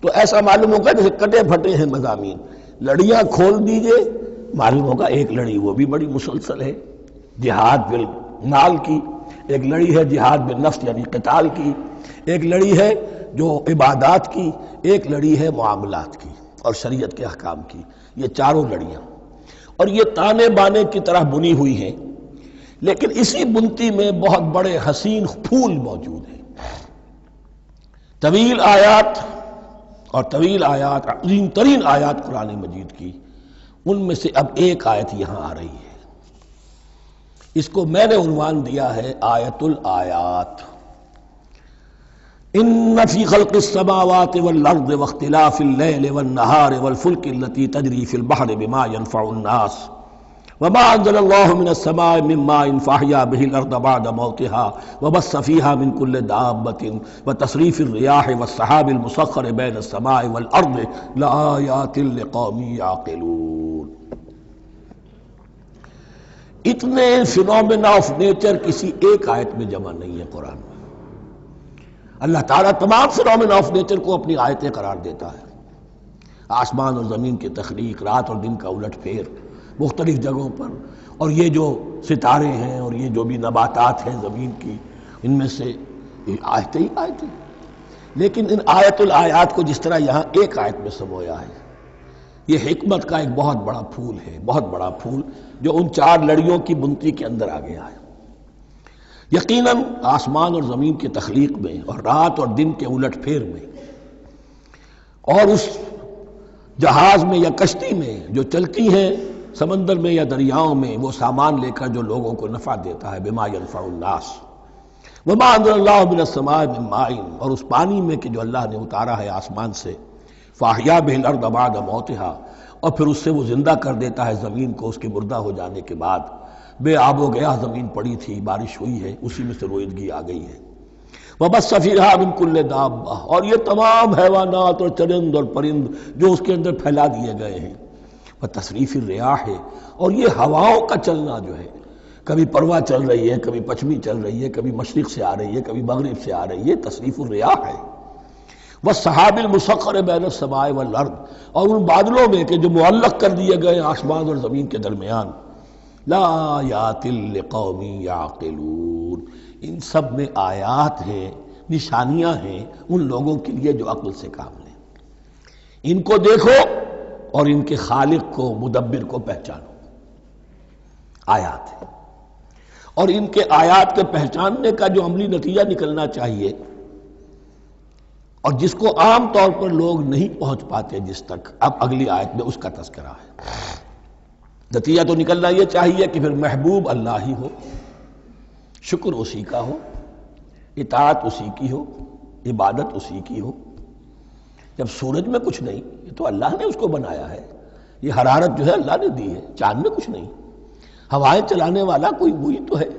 [SPEAKER 1] تو ایسا معلوم ہوگا جیسے کٹے پھٹے ہیں مضامین. لڑیاں کھول دیجئے، معلوم ہوگا ایک لڑی وہ بھی بڑی مسلسل ہے، جہاد بالمال کی. ایک لڑی ہے جہاد بالنفس یعنی قتال کی. ایک لڑی ہے جو عبادات کی. ایک لڑی ہے معاملات کی اور شریعت کے احکام کی. یہ 4 لڑیاں، اور یہ تانے بانے کی طرح بنی ہوئی ہیں، لیکن اسی بنتی میں بہت بڑے حسین پھول موجود ہیں. طویل آیات اور طویل آیات، عظیم ترین آیات قرآن مجید کی، ان میں سے اب ایک آیت یہاں آ رہی ہے. اس کو میں نے عنوان دیا ہے آیت الآیات. ان فی خلق السماوات والارض واختلاف اللیل والنہار والفلک التي تجری فی البحر بما ينفع الناس وما انزل اللہ من السماء من ماء فاحیا به الارض بعد موتها وبث فيها من كل دابة وتصریف الرياح والسحاب المسخر بين السماء والارض لآیات لقوم یعقلون. اتنے فینومینا آف نیچر کسی ایک آیت میں جمع نہیں ہے قرآن میں. اللہ تعالیٰ تمام فینومینا آف نیچر کو اپنی آیتیں قرار دیتا ہے. آسمان اور زمین کی تخلیق، رات اور دن کا الٹ پھیر مختلف جگہوں پر، اور یہ جو ستارے ہیں اور یہ جو بھی نباتات ہیں زمین کی، ان میں سے آیتیں ہی آیتیں. لیکن ان آیت الآیات کو جس طرح یہاں ایک آیت میں سمویا ہے، یہ حکمت کا ایک بہت بڑا پھول ہے، بہت بڑا پھول جو ان 4 لڑیوں کی بنتی کے اندر آ گیا ہے. یقیناً آسمان اور زمین کی تخلیق میں اور رات اور دن کے الٹ پھیر میں اور اس جہاز میں یا کشتی میں جو چلتی ہیں سمندر میں یا دریاؤں میں، وہ سامان لے کر جو لوگوں کو نفع دیتا ہے، بما ينفع الناس وما انزل اللہ من السماء من ماء، اور اس پانی میں کہ جو اللہ نے اتارا ہے آسمان سے، فاحیا به الارض بعد موتها، اور پھر اس سے وہ زندہ کر دیتا ہے زمین کو اس کے مردہ ہو جانے کے بعد. بے آب و گیا زمین پڑی تھی، بارش ہوئی ہے، اسی میں سے روئیدگی آ گئی ہے. وبث فیہا من کل دابہ، اور یہ تمام حیوانات اور چرند اور پرند جو اس کے اندر پھیلا دیے گئے ہیں. وتصریف الریاح، اور یہ ہواؤں کا چلنا جو ہے، کبھی پرواں چل رہی ہے، کبھی پچھمی چل رہی ہے، کبھی مشرق سے آ رہی ہے، کبھی مغرب سے آ رہی ہے، تصریف الریاح ہے. والسحاب المسخر بین السماء والارض، اور ان بادلوں میں کہ جو معلق کر دیے گئے آسمان اور زمین کے درمیان. لآیات لقوم یعقلون، ان سب میں آیات ہیں، نشانیاں ہیں ان لوگوں کے لیے جو عقل سے کام لیں. ان کو دیکھو اور ان کے خالق کو، مدبر کو پہچانو. آیات ہیں، اور ان کے آیات کے پہچاننے کا جو عملی نتیجہ نکلنا چاہیے، اور جس کو عام طور پر لوگ نہیں پہنچ پاتے جس تک، اب اگلی آیت میں اس کا تذکرہ ہے. نتیجہ تو نکلنا یہ چاہیے کہ پھر محبوب اللہ ہی ہو، شکر اسی کا ہو، اطاعت اسی کی ہو، عبادت اسی کی ہو. جب سورج میں کچھ نہیں، یہ تو اللہ نے اس کو بنایا ہے، یہ حرارت جو ہے اللہ نے دی ہے، چاند میں کچھ نہیں، ہوائیں چلانے والا کوئی وہی تو ہے.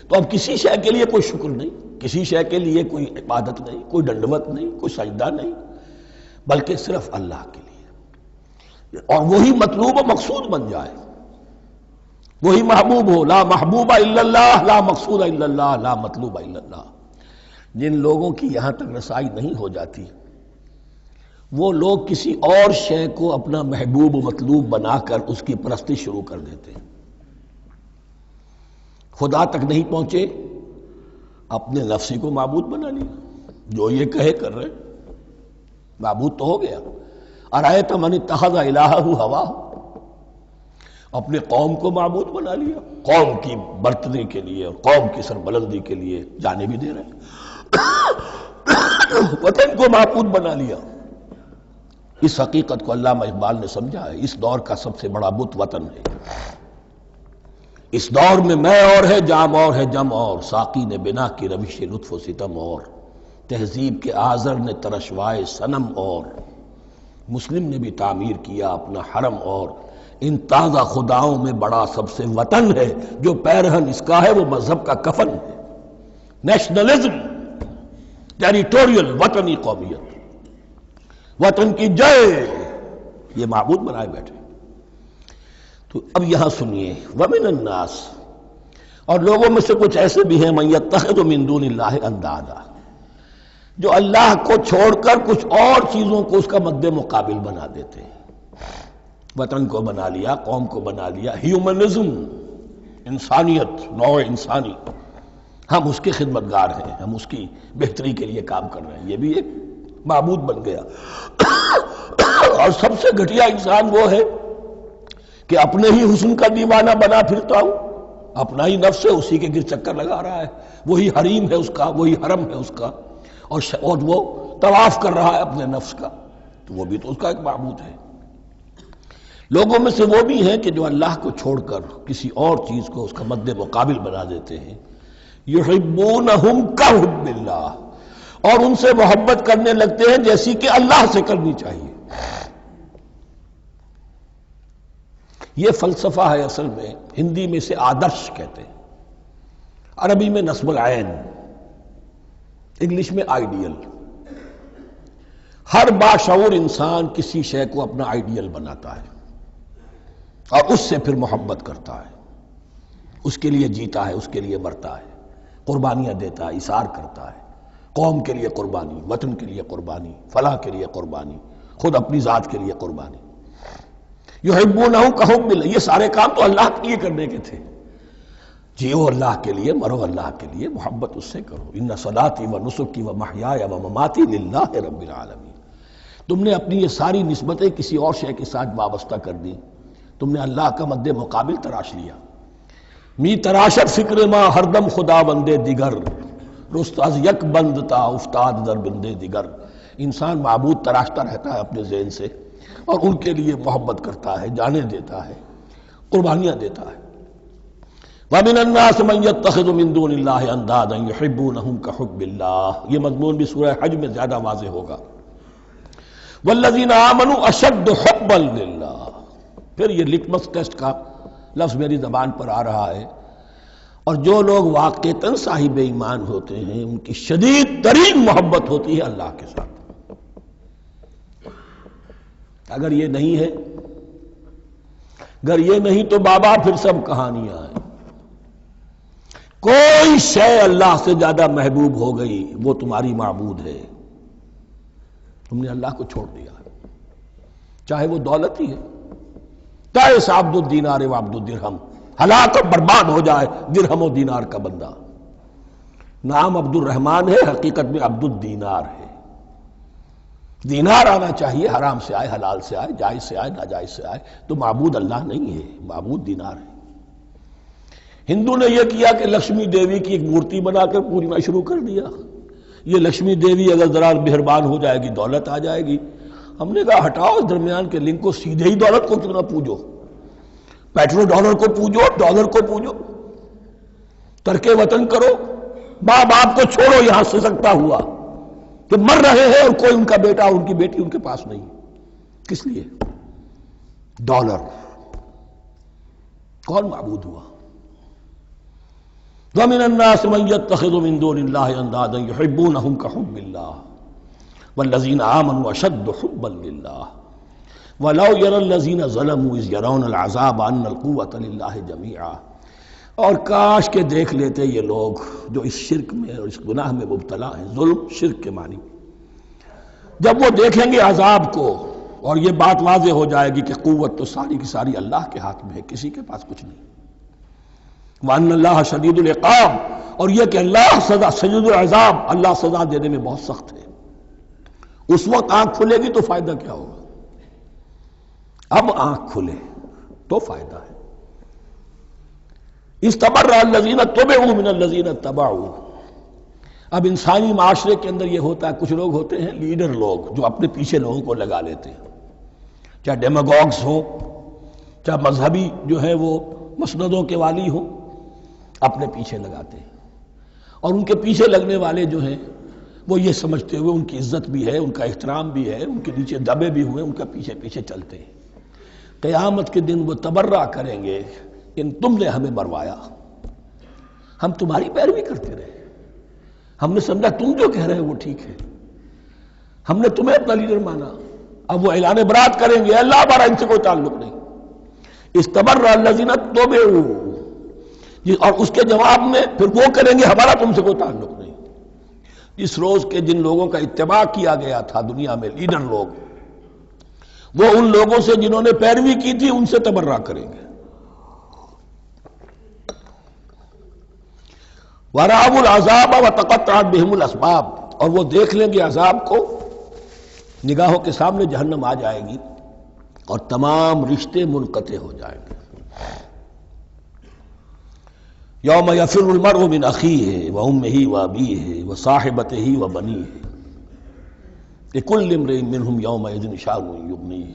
[SPEAKER 1] تو اب کسی شے کے لیے کوئی شکر نہیں، کسی شے کے لیے کوئی عبادت نہیں، کوئی ڈنڈوت نہیں، کوئی سجدہ نہیں، بلکہ صرف اللہ کے لیے. اور وہی مطلوب و مقصود بن جائے، وہی محبوب ہو. لا محبوب الا اللہ، لا مقصود الا اللہ، لا مطلوب الا اللہ. جن لوگوں کی یہاں تک رسائی نہیں ہو جاتی، وہ لوگ کسی اور شے کو اپنا محبوب و مطلوب بنا کر اس کی پرستی شروع کر دیتے ہیں. خدا تک نہیں پہنچے، اپنے نفسی کو معبود بنا لیا، جو یہ کہے کر رہے، معبود تو ہو گیا. ارأیت من اتخذ الہہ ہواہ، اپنے قوم کو معبود بنا لیا، قوم کی برتری کے لیے اور قوم کی سربلندی کے لیے جانے بھی دے رہے، وطن کو معبود بنا لیا. اس حقیقت کو علامہ اقبال نے سمجھا ہے، اس دور کا سب سے بڑا بت وطن ہے. اس دور میں میں اور ہے، جام اور ہے، جم اور، ساقی نے بنا کی روش لطف و ستم اور، تہذیب کے آزر نے ترشوائے صنم اور، مسلم نے بھی تعمیر کیا اپنا حرم اور، ان تازہ خداؤں میں بڑا سب سے وطن ہے، جو پیرہن اس کا ہے وہ مذہب کا کفن ہے. نیشنلزم، ٹیریٹوریل، وطنی قومیت، وطن کی جے، یہ معبود بنائے بیٹھے. تو اب یہاں سنیے، وَمِنَ النَّاسِ، اور لوگوں میں سے کچھ ایسے بھی ہیں، مَن يَتَّخِذُ مِن دُونِ اللَّهِ أَندَادًا، جو اللہ کو چھوڑ کر کچھ اور چیزوں کو اس کا مد مقابل بنا دیتے ہیں. وطن کو بنا لیا، قوم کو بنا لیا، ہیومنزم، انسانیت، نوع انسانی، ہم اس کے خدمتگار ہیں، ہم اس کی بہتری کے لیے کام کر رہے ہیں، یہ بھی ایک معبود بن گیا. اور سب سے گھٹیا انسان وہ ہے کہ اپنے ہی حسن کا دیوانہ بنا پھرتا ہوں، اپنا ہی نفس ہے، اسی کے گر چکر لگا رہا ہے، وہی حریم ہے اس کا، وہی حرم ہے اس کا، اور وہ طواف کر رہا ہے اپنے نفس کا، تو وہ بھی تو اس کا ایک معبود ہے. لوگوں میں سے وہ بھی ہیں کہ جو اللہ کو چھوڑ کر کسی اور چیز کو اس کا مد مقابل بنا دیتے ہیں. یحبونہم کحب اللہ، اور ان سے محبت کرنے لگتے ہیں جیسی کہ اللہ سے کرنی چاہیے. یہ فلسفہ ہے اصل میں، ہندی میں سے آدرش کہتے ہیں، عربی میں نصب العین، انگلش میں آئیڈیل. ہر باشعور انسان کسی شے کو اپنا آئیڈیل بناتا ہے اور اس سے پھر محبت کرتا ہے، اس کے لیے جیتا ہے، اس کے لیے مرتا ہے، قربانیاں دیتا ہے، اثار کرتا ہے. قوم کے لیے قربانی، وطن کے لیے قربانی، فلاح کے لیے قربانی، خود اپنی ذات کے لیے قربانی. یحبونہم کحب اللہ، یہ سارے کام تو اللہ کے لیے کرنے کے تھے. جیو اللہ کے لیے، مرو اللہ کے لیے، محبت اس سے کرو. ان صلاتی و نسکی و محیای و مماتی للہ رب العالمین. تم نے اپنی یہ ساری نسبتیں کسی اور شے کے ساتھ وابستہ کر دی، تم نے اللہ کا مد مقابل تراش لیا. می تراشت فکر ما ہر دم خدا بندے دیگر، رست از یک بند تا افتاد در بندے دیگر. انسان معبود تراشتا رہتا ہے اپنے ذہن سے، اور ان کے لیے محبت کرتا ہے، جانیں دیتا ہے، قربانیاں دیتا ہے. وَمِنَ النَّاسِ مَن يَتَّخِذُ مِن دُونِ اللَّهِ أَندَادًا يُحِبُّونَهُمْ كَحُبِّ اللَّهِ. یہ مضمون بھی سورہ حج میں زیادہ واضح ہوگا. وَالَّذِينَ آمَنُوا أَشَدُّ حُبًّا لِلَّهِ. پھر یہ لٹمس ٹیسٹ کا لفظ میری زبان پر آ رہا ہے. اور جو لوگ واقعتاً صاحب ایمان ہوتے ہیں ان کی شدید ترین محبت ہوتی ہے اللہ کے ساتھ. اگر یہ نہیں ہے، اگر یہ نہیں تو بابا پھر سب کہانیاں ہیں. کوئی شے اللہ سے زیادہ محبوب ہو گئی وہ تمہاری معبود ہے. تم نے اللہ کو چھوڑ دیا، چاہے وہ دولت ہی ہے. تعس عبد الدینار و عبد الدرہم، ہلاک اور برباد ہو جائے درہم و دینار کا بندہ. نام عبد الرحمن ہے، حقیقت میں عبد الدینار ہے. دینار آنا چاہیے، حرام سے آئے، حلال سے آئے، جائز سے آئے، ناجائز سے آئے. تو معبود اللہ نہیں ہے، معبود دینار ہے. ہندو نے یہ کیا کہ لکشمی دیوی کی ایک مورتی بنا کر پوجنا شروع کر دیا. یہ لکشمی دیوی اگر ذرا مہربان ہو جائے گی دولت آ جائے گی. ہم نے کہا ہٹاؤ اس درمیان کے لنک کو، سیدھے ہی دولت کو کیوں نہ پوجو. پیٹرو ڈالر کو پوجو، ڈالر کو پوجو. ترک وطن کرو، ماں باپ کو چھوڑو یہاں سسکتا ہوا کہ مر رہے ہیں اور کوئی ان کا بیٹا اور ان کی بیٹی ان کے پاس نہیں. کس لیے؟ ڈالر. کون معبود ہوا؟ وَمِنَ النَّاسِ مَن يَتَّخِذُ مِن دُونِ اللَّهِ أَندَادًا يُحِبُّونَهُمْ كَحُبِّ اللَّهِ وَالَّذِينَ آمَنُوا أَشَدُّ حُبًّا لِلَّهِ وَلَوْ يَرَى الَّذِينَ ظَلَمُوا إِذْ يَرَوْنَ الْعَذَابَ أَنَّ الْقُوَّةَ لِلَّهِ جَمِيعًا. اور کاش کہ دیکھ لیتے یہ لوگ جو اس شرک میں اور اس گناہ میں مبتلا ہیں، ظلم شرک کے معنی، جب وہ دیکھیں گے عذاب کو اور یہ بات واضح ہو جائے گی کہ قوت تو ساری کی ساری اللہ کے ہاتھ میں ہے، کسی کے پاس کچھ نہیں. وَأَنَّ اللَّهَ شَدِيدُ الْعِقَابِ، اور یہ کہ اللہ سزا شدید العذاب، اللہ سزا دینے میں بہت سخت ہے. اس وقت آنکھ کھلے گی تو فائدہ کیا ہوگا؟ اب آنکھ کھلے تو فائدہ ہے. اِسْتَبَرَّأَ الَّذِينَ اتُّبِعُوا مِنَ الَّذِينَ اتَّبَعُوا. اب انسانی معاشرے کے اندر یہ ہوتا ہے، کچھ لوگ ہوتے ہیں لیڈر لوگ جو اپنے پیچھے لوگوں کو لگا لیتے ہیں، چاہے ڈیماگوگس ہو، چاہے مذہبی جو ہے وہ مسندوں کے والی ہوں، اپنے پیچھے لگاتے ہیں. اور ان کے پیچھے لگنے والے جو ہیں وہ یہ سمجھتے ہوئے ان کی عزت بھی ہے، ان کا احترام بھی ہے، ان کے نیچے دبے بھی ہوئے، ان کا پیچھے پیچھے چلتے ہیں. قیامت کے دن وہ تبرہ کریں گے کہ تم نے ہمیں مروایا، ہم تمہاری پیروی کرتے رہے، ہم نے سمجھا تم جو کہہ رہے ہیں وہ ٹھیک ہے، ہم نے تمہیں اپنا لیڈر مانا. اب وہ اعلان برات کریں گے، اللہ ہمارا ان سے کوئی تعلق نہیں. استبرأ الذین اتبعوا، اور اس کے جواب میں پھر وہ کریں گے ہمارا تم سے کوئی تعلق نہیں. اس روز کے جن لوگوں کا اتباع کیا گیا تھا دنیا میں، لیڈر لوگ، وہ ان لوگوں سے جنہوں نے پیروی کی تھی ان سے تبرہ کریں گے. وَرَأَوُا الْعَذَابَ وَتَقَطَّعَتْ بِهِمُ الْأَسْبَابُ، اور وہ دیکھ لیں گے عذاب کو، نگاہوں کے سامنے جہنم آ جائے گی اور تمام رشتے منقطع ہو جائیں گے. یوم یفر المرء من اخیہ وامہ وابیہ وصاحبتہ وبنیہ لکل امرئ منہم یومئذ شأن یغنیہ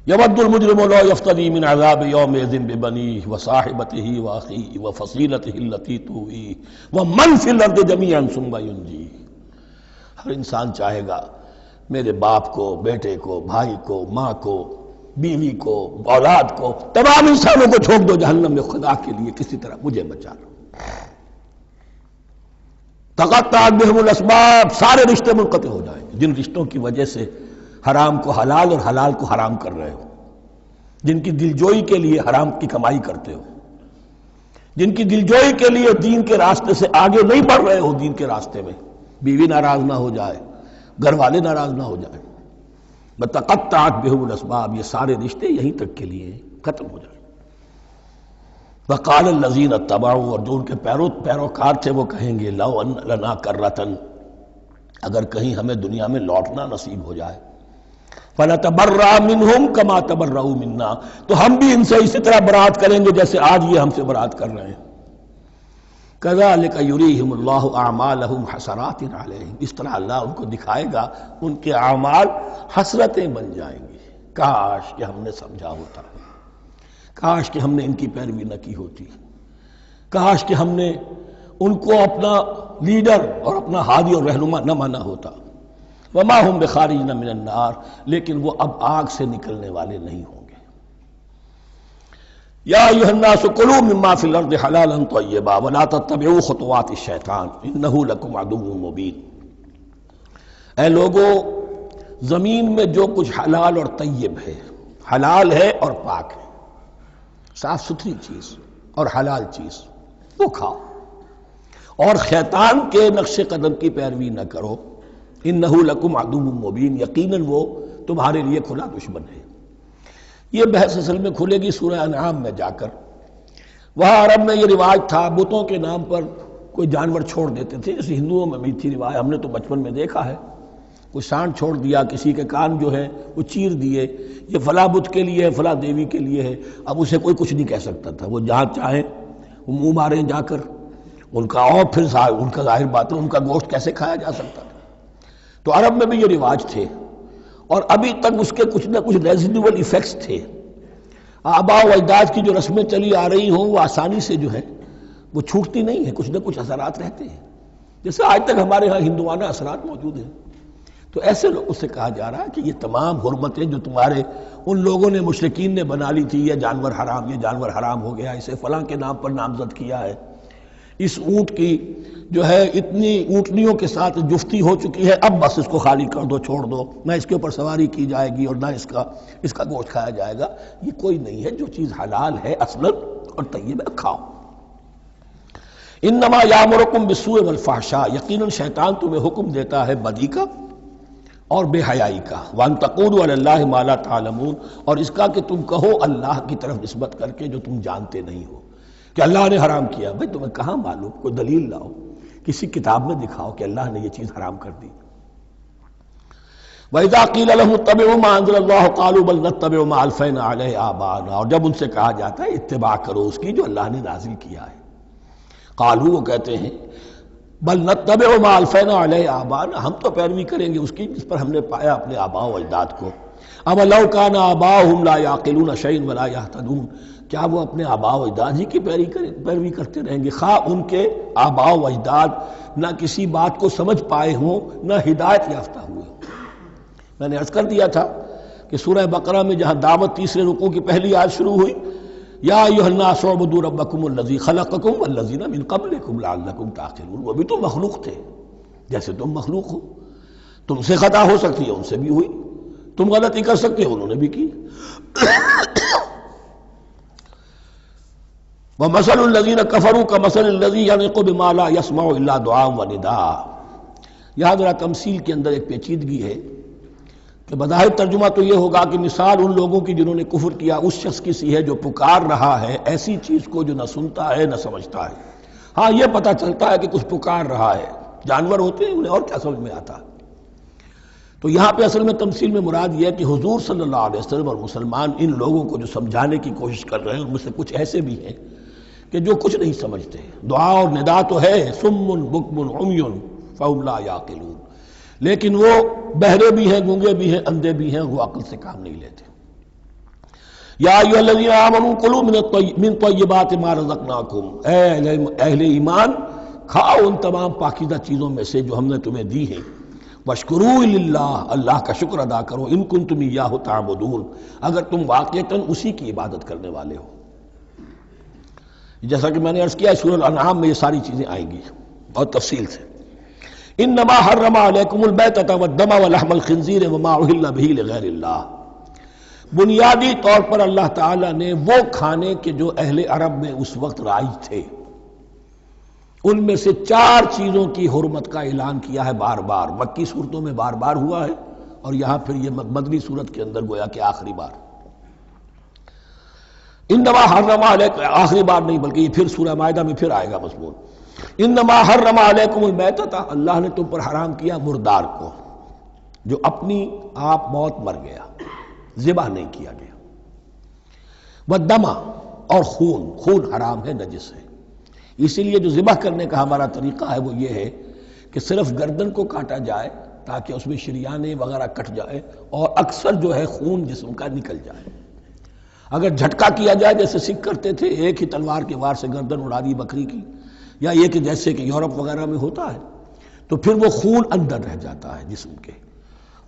[SPEAKER 1] یود المجرم لو یفتدی من عذاب یومئذ ببنیہ وصاحبتہ واخیہ وفصیلتہ التی تؤویہ ومن فی الارض جمیعا ثم ینجیہ. ہر انسان چاہے گا میرے باپ کو، بیٹے کو، بھائی کو، ماں کو، بیوی کو، اولاد کو، تمام انسانوں کو چھوڑ دو جہنم میں، خدا کے لیے کسی طرح مجھے بچا لو. تقطعت بہم الاسباب، سارے رشتے منقطع ہو جائیں گے جن رشتوں کی وجہ سے حرام کو حلال اور حلال کو حرام کر رہے ہو، جن کی دلجوئی کے لیے حرام کی کمائی کرتے ہو، جن کی دلجوئی کے لیے دین کے راستے سے آگے نہیں بڑھ رہے ہو. دین کے راستے میں بیوی ناراض نہ ہو جائے، گھر والے ناراض نہ ہو جائیں، بتقطعت بہم الاسباب، یہ سارے رشتے یہیں تک کے لیے ختم ہو جائیں۔ وقال الذین اتبعوا، اور جو ان کے پیروکار تھے وہ کہیں گے لو ان لنا کرۃ، اگر کہیں ہمیں دنیا میں لوٹنا نصیب ہو جائے، فنتبرأ منہم کما تبرؤوا منا، تو ہم بھی ان سے اسی طرح برات کریں گے جیسے آج یہ ہم سے برات کر رہے ہیں۔ کذالک یریہم اللہ اعمالہم حسرات علیہم، اس طرح اللہ ان کو دکھائے گا ان کے اعمال حسرتیں بن جائیں گی۔ کاش کہ ہم نے سمجھا ہوتا، کاش کہ ہم نے ان کی پیروی نہ کی ہوتی، کاش کہ ہم نے ان کو اپنا لیڈر اور اپنا ہادی اور رہنما نہ مانا ہوتا۔ وما ہم بخارجین من النار، لیکن وہ اب آگ سے نکلنے والے نہیں ہوں گے۔ یا ایھا الناس کلوا مما فی الارض حلالا طیبا ولا تتبعوا خطوات الشیطان انہ لکم عدو مبین۔ اے لوگو، زمین میں جو کچھ حلال اور طیب ہے، حلال ہے اور پاک ہے، صاف ستھری چیز اور حلال چیز، وہ کھاؤ، اور شیطان کے نقش قدم کی پیروی نہ کرو، انہ لکم عدو مبین، یقیناً وہ تمہارے لیے کھلا دشمن ہے۔ یہ بحث اصل میں کھلے گی سورہ انعام میں جا کر۔ وہاں عرب میں یہ رواج تھا، بتوں کے نام پر کوئی جانور چھوڑ دیتے تھے، جیسے ہندوؤں میں بھی تھی رواج، ہم نے تو بچپن میں دیکھا ہے، کوئی سانڈ چھوڑ دیا، کسی کے کان جو ہے وہ چیر دیے، یہ فلاں بت کے لیے ہے، فلاں دیوی کے لیے ہے۔ اب اسے کوئی کچھ نہیں کہہ سکتا تھا، وہ جہاں چاہیں وہ منہ ماریں جا کر ان کا، اور پھر ان کا ظاہر بات ہے ان کا گوشت کیسے کھایا جا سکتا تھا۔ تو عرب میں بھی یہ رواج تھے، اور ابھی تک اس کے کچھ نہ کچھ ریزیڈول ایفیکٹس تھے۔ آباء و اجداد کی جو رسمیں چلی آ رہی ہوں وہ آسانی سے جو ہے وہ چھوٹتی نہیں ہیں، کچھ نہ کچھ اثرات رہتے ہیں، جیسے آج تک ہمارے ہاں ہندوانہ اثرات موجود ہیں۔ تو ایسے لوگوں سے کہا جا رہا ہے کہ یہ تمام حرمتیں جو تمہارے ان لوگوں نے مشرکین نے بنا لی تھی، یہ جانور حرام، یہ جانور حرام ہو گیا، اسے فلاں کے نام پر نامزد کیا ہے، اس اونٹ کی جو ہے اتنی اونٹنیوں کے ساتھ جفتی ہو چکی ہے، اب بس اس کو خالی کر دو، چھوڑ دو، نہ اس کے اوپر سواری کی جائے گی اور نہ اس کا گوشت کھایا جائے گا۔ یہ کوئی نہیں ہے، جو چیز حلال ہے اصلاً اور طیب ہے کھاؤ۔ انما یامرکم بالسوء والفحشاء، یقیناً شیطان تمہیں حکم دیتا ہے بدی کا اور بے حیائی کا، وان تقولوا علی اللہ ما لا تعلمون، اور اس کا کہ تم کہو اللہ کی طرف نسبت کر کے جو تم جانتے نہیں ہو کہ اللہ نے حرام کیا۔ بھائی تمہیں کہاں معلوم؟ کوئی دلیل لاؤ، کسی کتاب میں دکھاؤ کہ اللہ نے یہ چیز حرام کر دی۔ وَإِذَا قِيلَ لَهُمُ اتَّبِعُوا مَا أَنزَلَ اللَّهُ قَالُوا بَلْ نَتَّبِعُ مَا أَلْفَيْنَا عَلَيْهِ آبَاءَنَا، اور جب ان سے کہا جاتا ہے اتباع کرو اس کی جو اللہ نے نازل کیا ہے، قالوا، وہ کہتے ہیں بل نتبع ما ألفينا عليه آباءنا، ہم تو پیروی کریں گے اس کی جس پر ہم نے پایا اپنے آباء و اجداد کو۔ اب لو كان آباؤهم لا يعقلون شيئا ولا يهتدون، کیا وہ اپنے آباء و اجداد ہی کی پیروی کرتے رہیں گے، خواہ ان کے آباء و اجداد نہ کسی بات کو سمجھ پائے ہوں نہ ہدایت یافتہ ہوئے ہوں۔ میں نے عرض کر دیا تھا کہ سورہ بقرہ میں جہاں دعوت تیسرے رکوع کی پہلی آیت شروع ہوئی، یا ایھا الناس اعبدوا ربکم الذی خلقکم والذین من قبلکم لعلکم تعقلون، وہ بھی تو مخلوق تھے جیسے تم مخلوق ہو، تم سے خطا ہو سکتی ہے، ان سے بھی ہوئی، تم غلطی کر سکتے ہو، انہوں نے بھی کی۔ وَمَثَلُ الَّذِينَ كَفَرُوا كَمَثَلِ الَّذِي يَنِقُ بِمَا لَا يَسْمَعُ إِلَّا دُعَاءً وَنِدَاءً۔ یہاں ذرا تمثیل کے اندر ایک پیچیدگی ہے کہ بظاہر ترجمہ تو یہ ہوگا کہ مثال ان لوگوں کی جنہوں نے کفر کیا اس شخص کی سی ہے جو پکار رہا ہے ایسی چیز کو جو نہ سنتا ہے نہ سمجھتا ہے۔ ہاں یہ پتہ چلتا ہے کہ کچھ پکار رہا ہے، جانور ہوتے ہیں انہیں اور کیا سمجھ میں آتا ہے۔ تو یہاں پہ اصل میں تمثیل میں مراد یہ ہے کہ حضور صلی اللہ علیہ وسلم اور مسلمان ان لوگوں کو جو سمجھانے کی کوشش کر رہے ہیں ان میں سے کچھ ایسے بھی ہیں کہ جو کچھ نہیں سمجھتے۔ دعا اور ندا تو ہے، صم بکم عمی فہم لا یعقلون، لیکن وہ بہرے بھی ہیں، گونگے بھی ہیں، اندھے بھی ہیں، وہ عقل سے کام نہیں لیتے۔ یا ایھا الذین آمنوا کلوا من طیبات ما رزقناکم، اے اہل ایمان کھاؤ ان تمام پاکیزہ چیزوں میں سے جو ہم نے تمہیں دی ہیں، واشکروا للہ، اللہ کا شکر ادا کرو، ان کنتم ایاہ تعبدون، اگر تم واقعتاً اسی کی عبادت کرنے والے ہو۔ جیسا کہ میں نے عرض کیا سورہ الانعام میں یہ ساری چیزیں آئیں گی بہت تفصیل سے۔ انما حرم علیکم المیتۃ والدم ولحم الخنزیر وما اہل بہ لغیر اللہ، بنیادی طور پر اللہ تعالیٰ نے وہ کھانے کے جو اہل عرب میں اس وقت رائج تھے ان میں سے 4 چیزوں کی حرمت کا اعلان کیا ہے، بار بار مکی صورتوں میں بار بار ہوا ہے اور یہاں پھر یہ مدنی صورت کے اندر گویا کہ آخری بار انما حرم علیکم، آخری بار نہیں بلکہ یہ پھر سورہ مائدہ میں پھر آئے گا مضمون، انما حرم علیکم المیتۃ، اللہ نے تم پر حرام کیا مردار کو، جو اپنی آپ موت مر گیا، ذبح نہیں کیا گیا، والدم، اور خون حرام ہے، نجس ہے۔ اسی لیے جو ذبح کرنے کا ہمارا طریقہ ہے وہ یہ ہے کہ صرف گردن کو کاٹا جائے تاکہ اس میں شریانے وغیرہ کٹ جائے اور اکثر جو ہے خون جسم کا نکل جائے۔ اگر جھٹکا کیا جائے جیسے سکھ کرتے تھے، ایک ہی تلوار کے وار سے گردن اڑا دی بکری کی، یا یہ کہ جیسے کہ یورپ وغیرہ میں ہوتا ہے، تو پھر وہ خون اندر رہ جاتا ہے جسم کے،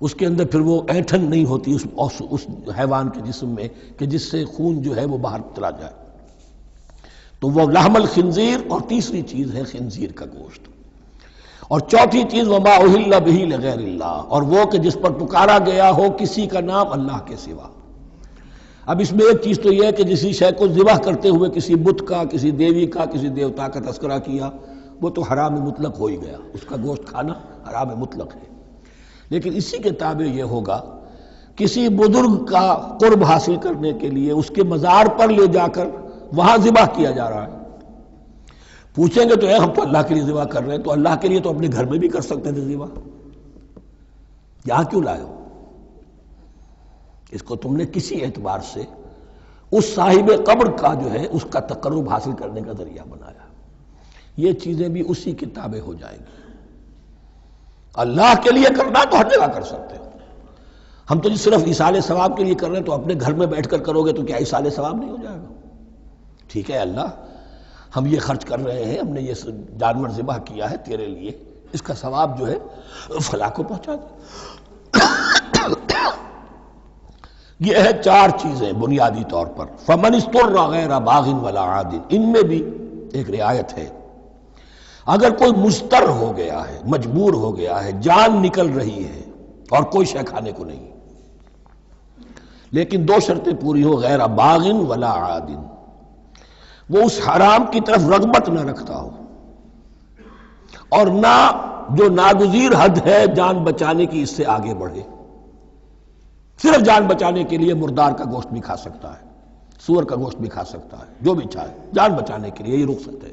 [SPEAKER 1] اس کے اندر پھر وہ اینٹھن نہیں ہوتی اس حیوان کے جسم میں کہ جس سے خون جو ہے وہ باہر چلا جائے، تو وہ لحم الخنزیر، اور تیسری چیز ہے خنزیر کا گوشت، اور چوتھی چیز وما اہل بہ لغیر اللہ، اور وہ کہ جس پر پکارا گیا ہو کسی کا نام اللہ کے سوا۔ اب اس میں ایک چیز تو یہ ہے کہ جسی شے کو ذبح کرتے ہوئے کسی بت کا، کسی دیوی کا، کسی دیوتا کا تذکرہ کیا، وہ تو حرام مطلق ہو ہی گیا، اس کا گوشت کھانا حرام مطلق ہے۔ لیکن اسی کے تابع یہ ہوگا کسی بزرگ کا قرب حاصل کرنے کے لیے اس کے مزار پر لے جا کر وہاں ذبح کیا جا رہا ہے، پوچھیں گے تو ہم تو اللہ کے لیے ذبح کر رہے ہیں، تو اللہ کے لیے تو اپنے گھر میں بھی کر سکتے تھے ذبح، یہاں کیوں لائے ہو؟ اس کو تم نے کسی اعتبار سے اس صاحب قبر کا جو ہے اس کا تقرب حاصل کرنے کا ذریعہ بنایا۔ یہ چیزیں بھی اسی کی تابع ہو جائیں گی۔ اللہ کے لیے کرنا تو ہر جگہ کر سکتے ہو، ہم تو صرف ایصال ثواب کے لیے کر رہے ہیں، تو اپنے گھر میں بیٹھ کر کرو گے تو کیا ایصال ثواب نہیں ہو جائے گا؟ ٹھیک ہے اللہ، ہم یہ خرچ کر رہے ہیں، ہم نے یہ جانور ذبح کیا ہے تیرے لیے، اس کا ثواب جو ہے فلاں کو پہنچا دے۔ یہ ہے چار چیزیں بنیادی طور پر۔ فمن اضطر غیر باغ ولا عاد، ان میں بھی ایک رعایت ہے، اگر کوئی مضطر ہو گیا ہے، مجبور ہو گیا ہے، جان نکل رہی ہے اور کوئی شے کھانے کو نہیں، لیکن دو شرطیں پوری ہو، غیر باغ ولا عاد، وہ اس حرام کی طرف رغبت نہ رکھتا ہو، اور نہ جو ناگزیر حد ہے جان بچانے کی اس سے آگے بڑھے۔ صرف جان بچانے کے لیے مردار کا گوشت بھی کھا سکتا ہے، سور کا گوشت بھی کھا سکتا ہے، جو بھی چاہے جان بچانے کے لیے یہ رخصت ہے،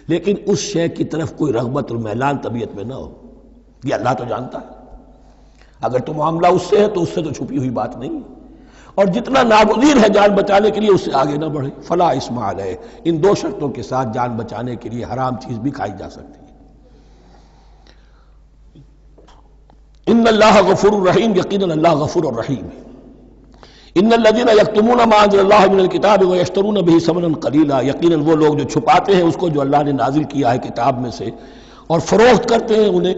[SPEAKER 1] لیکن اس شے کی طرف کوئی رغبت اور میلان طبیعت میں نہ ہو۔ یہ اللہ تو جانتا ہے، اگر تو معاملہ اس سے ہے تو اس سے تو چھپی ہوئی بات نہیں ہے، اور جتنا ناگزیر ہے جان بچانے کے لیے اس سے آگے نہ بڑھے۔ فلا اسم علیہ، ان دو شرطوں کے ساتھ جان بچانے کے لیے حرام چیز بھی کھائی جا سکتی ہے۔ ان اللہ غفور الرحیم، یقیناً اللہ غفور الرحیم ہے۔ ان الذین یکتمون ما انزل اللہ من الکتاب ویشترون بہ ثمنا قلیلا، یقیناً وہ لوگ جو چھپاتے ہیں اس کو جو اللہ نے نازل کیا ہے کتاب میں سے اور فروخت کرتے ہیں انہیں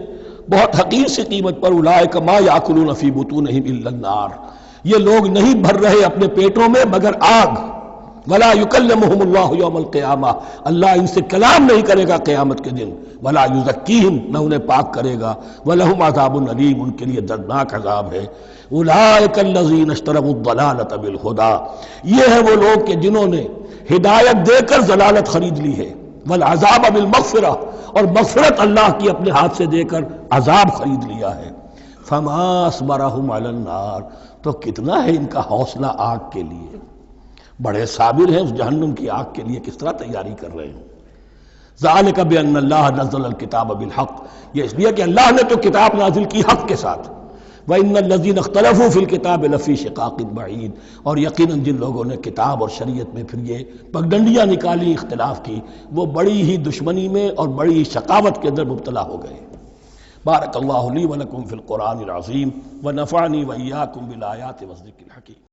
[SPEAKER 1] بہت حقیر سی قیمت پر، اولئک ما یاکلون فی بطونہم الا النار، یہ لوگ نہیں بھر رہے اپنے پیٹوں میں مگر آگ۔ ولا یکلمہم اللہ یوم القیامہ، اللہ ان سے کلام نہیں کرے گا قیامت کے دن۔ ولا یزکیہم، نہ انہیں پاک کرے گا۔ ولہم عذاب علیم، ان کے لیے دردناک عذاب ہے۔ اولئک الذین اشتروا الضلالۃ بالہدی، یہ ہے وہ لوگ کہ جنہوں نے ہدایت دے کر ضلالت خرید لی ہے، والعذاب بالمغفرہ، اور مغفرت اللہ کی اپنے ہاتھ سے دے کر عذاب خرید لیا ہے۔ فما اصبرہم علی النار، تو کتنا ہے ان کا حوصلہ آگ کے لیے، بڑے صابر ہیں اس جہنم کی آگ کے لیے، کس طرح تیاری کر رہے ہیں۔ ذالک بان اللہ نزل الکتاب بالحق، یہ اس لیے کہ اللہ نے تو کتاب نازل کی حق کے ساتھ۔ وان الذین اختلفوا فی الکتاب لفی شقاق بعید، اور یقیناً جن لوگوں نے کتاب اور شریعت میں پھر یہ پگڈنڈیاں نکالی، اختلاف کی، وہ بڑی ہی دشمنی میں اور بڑی ہی شقاوت کے اندر مبتلا ہو گئے۔ بارک اللہ لی ولکم فی القرآن العظیم ونفعنی وإیاکم بالآیات والذکر الحکیم۔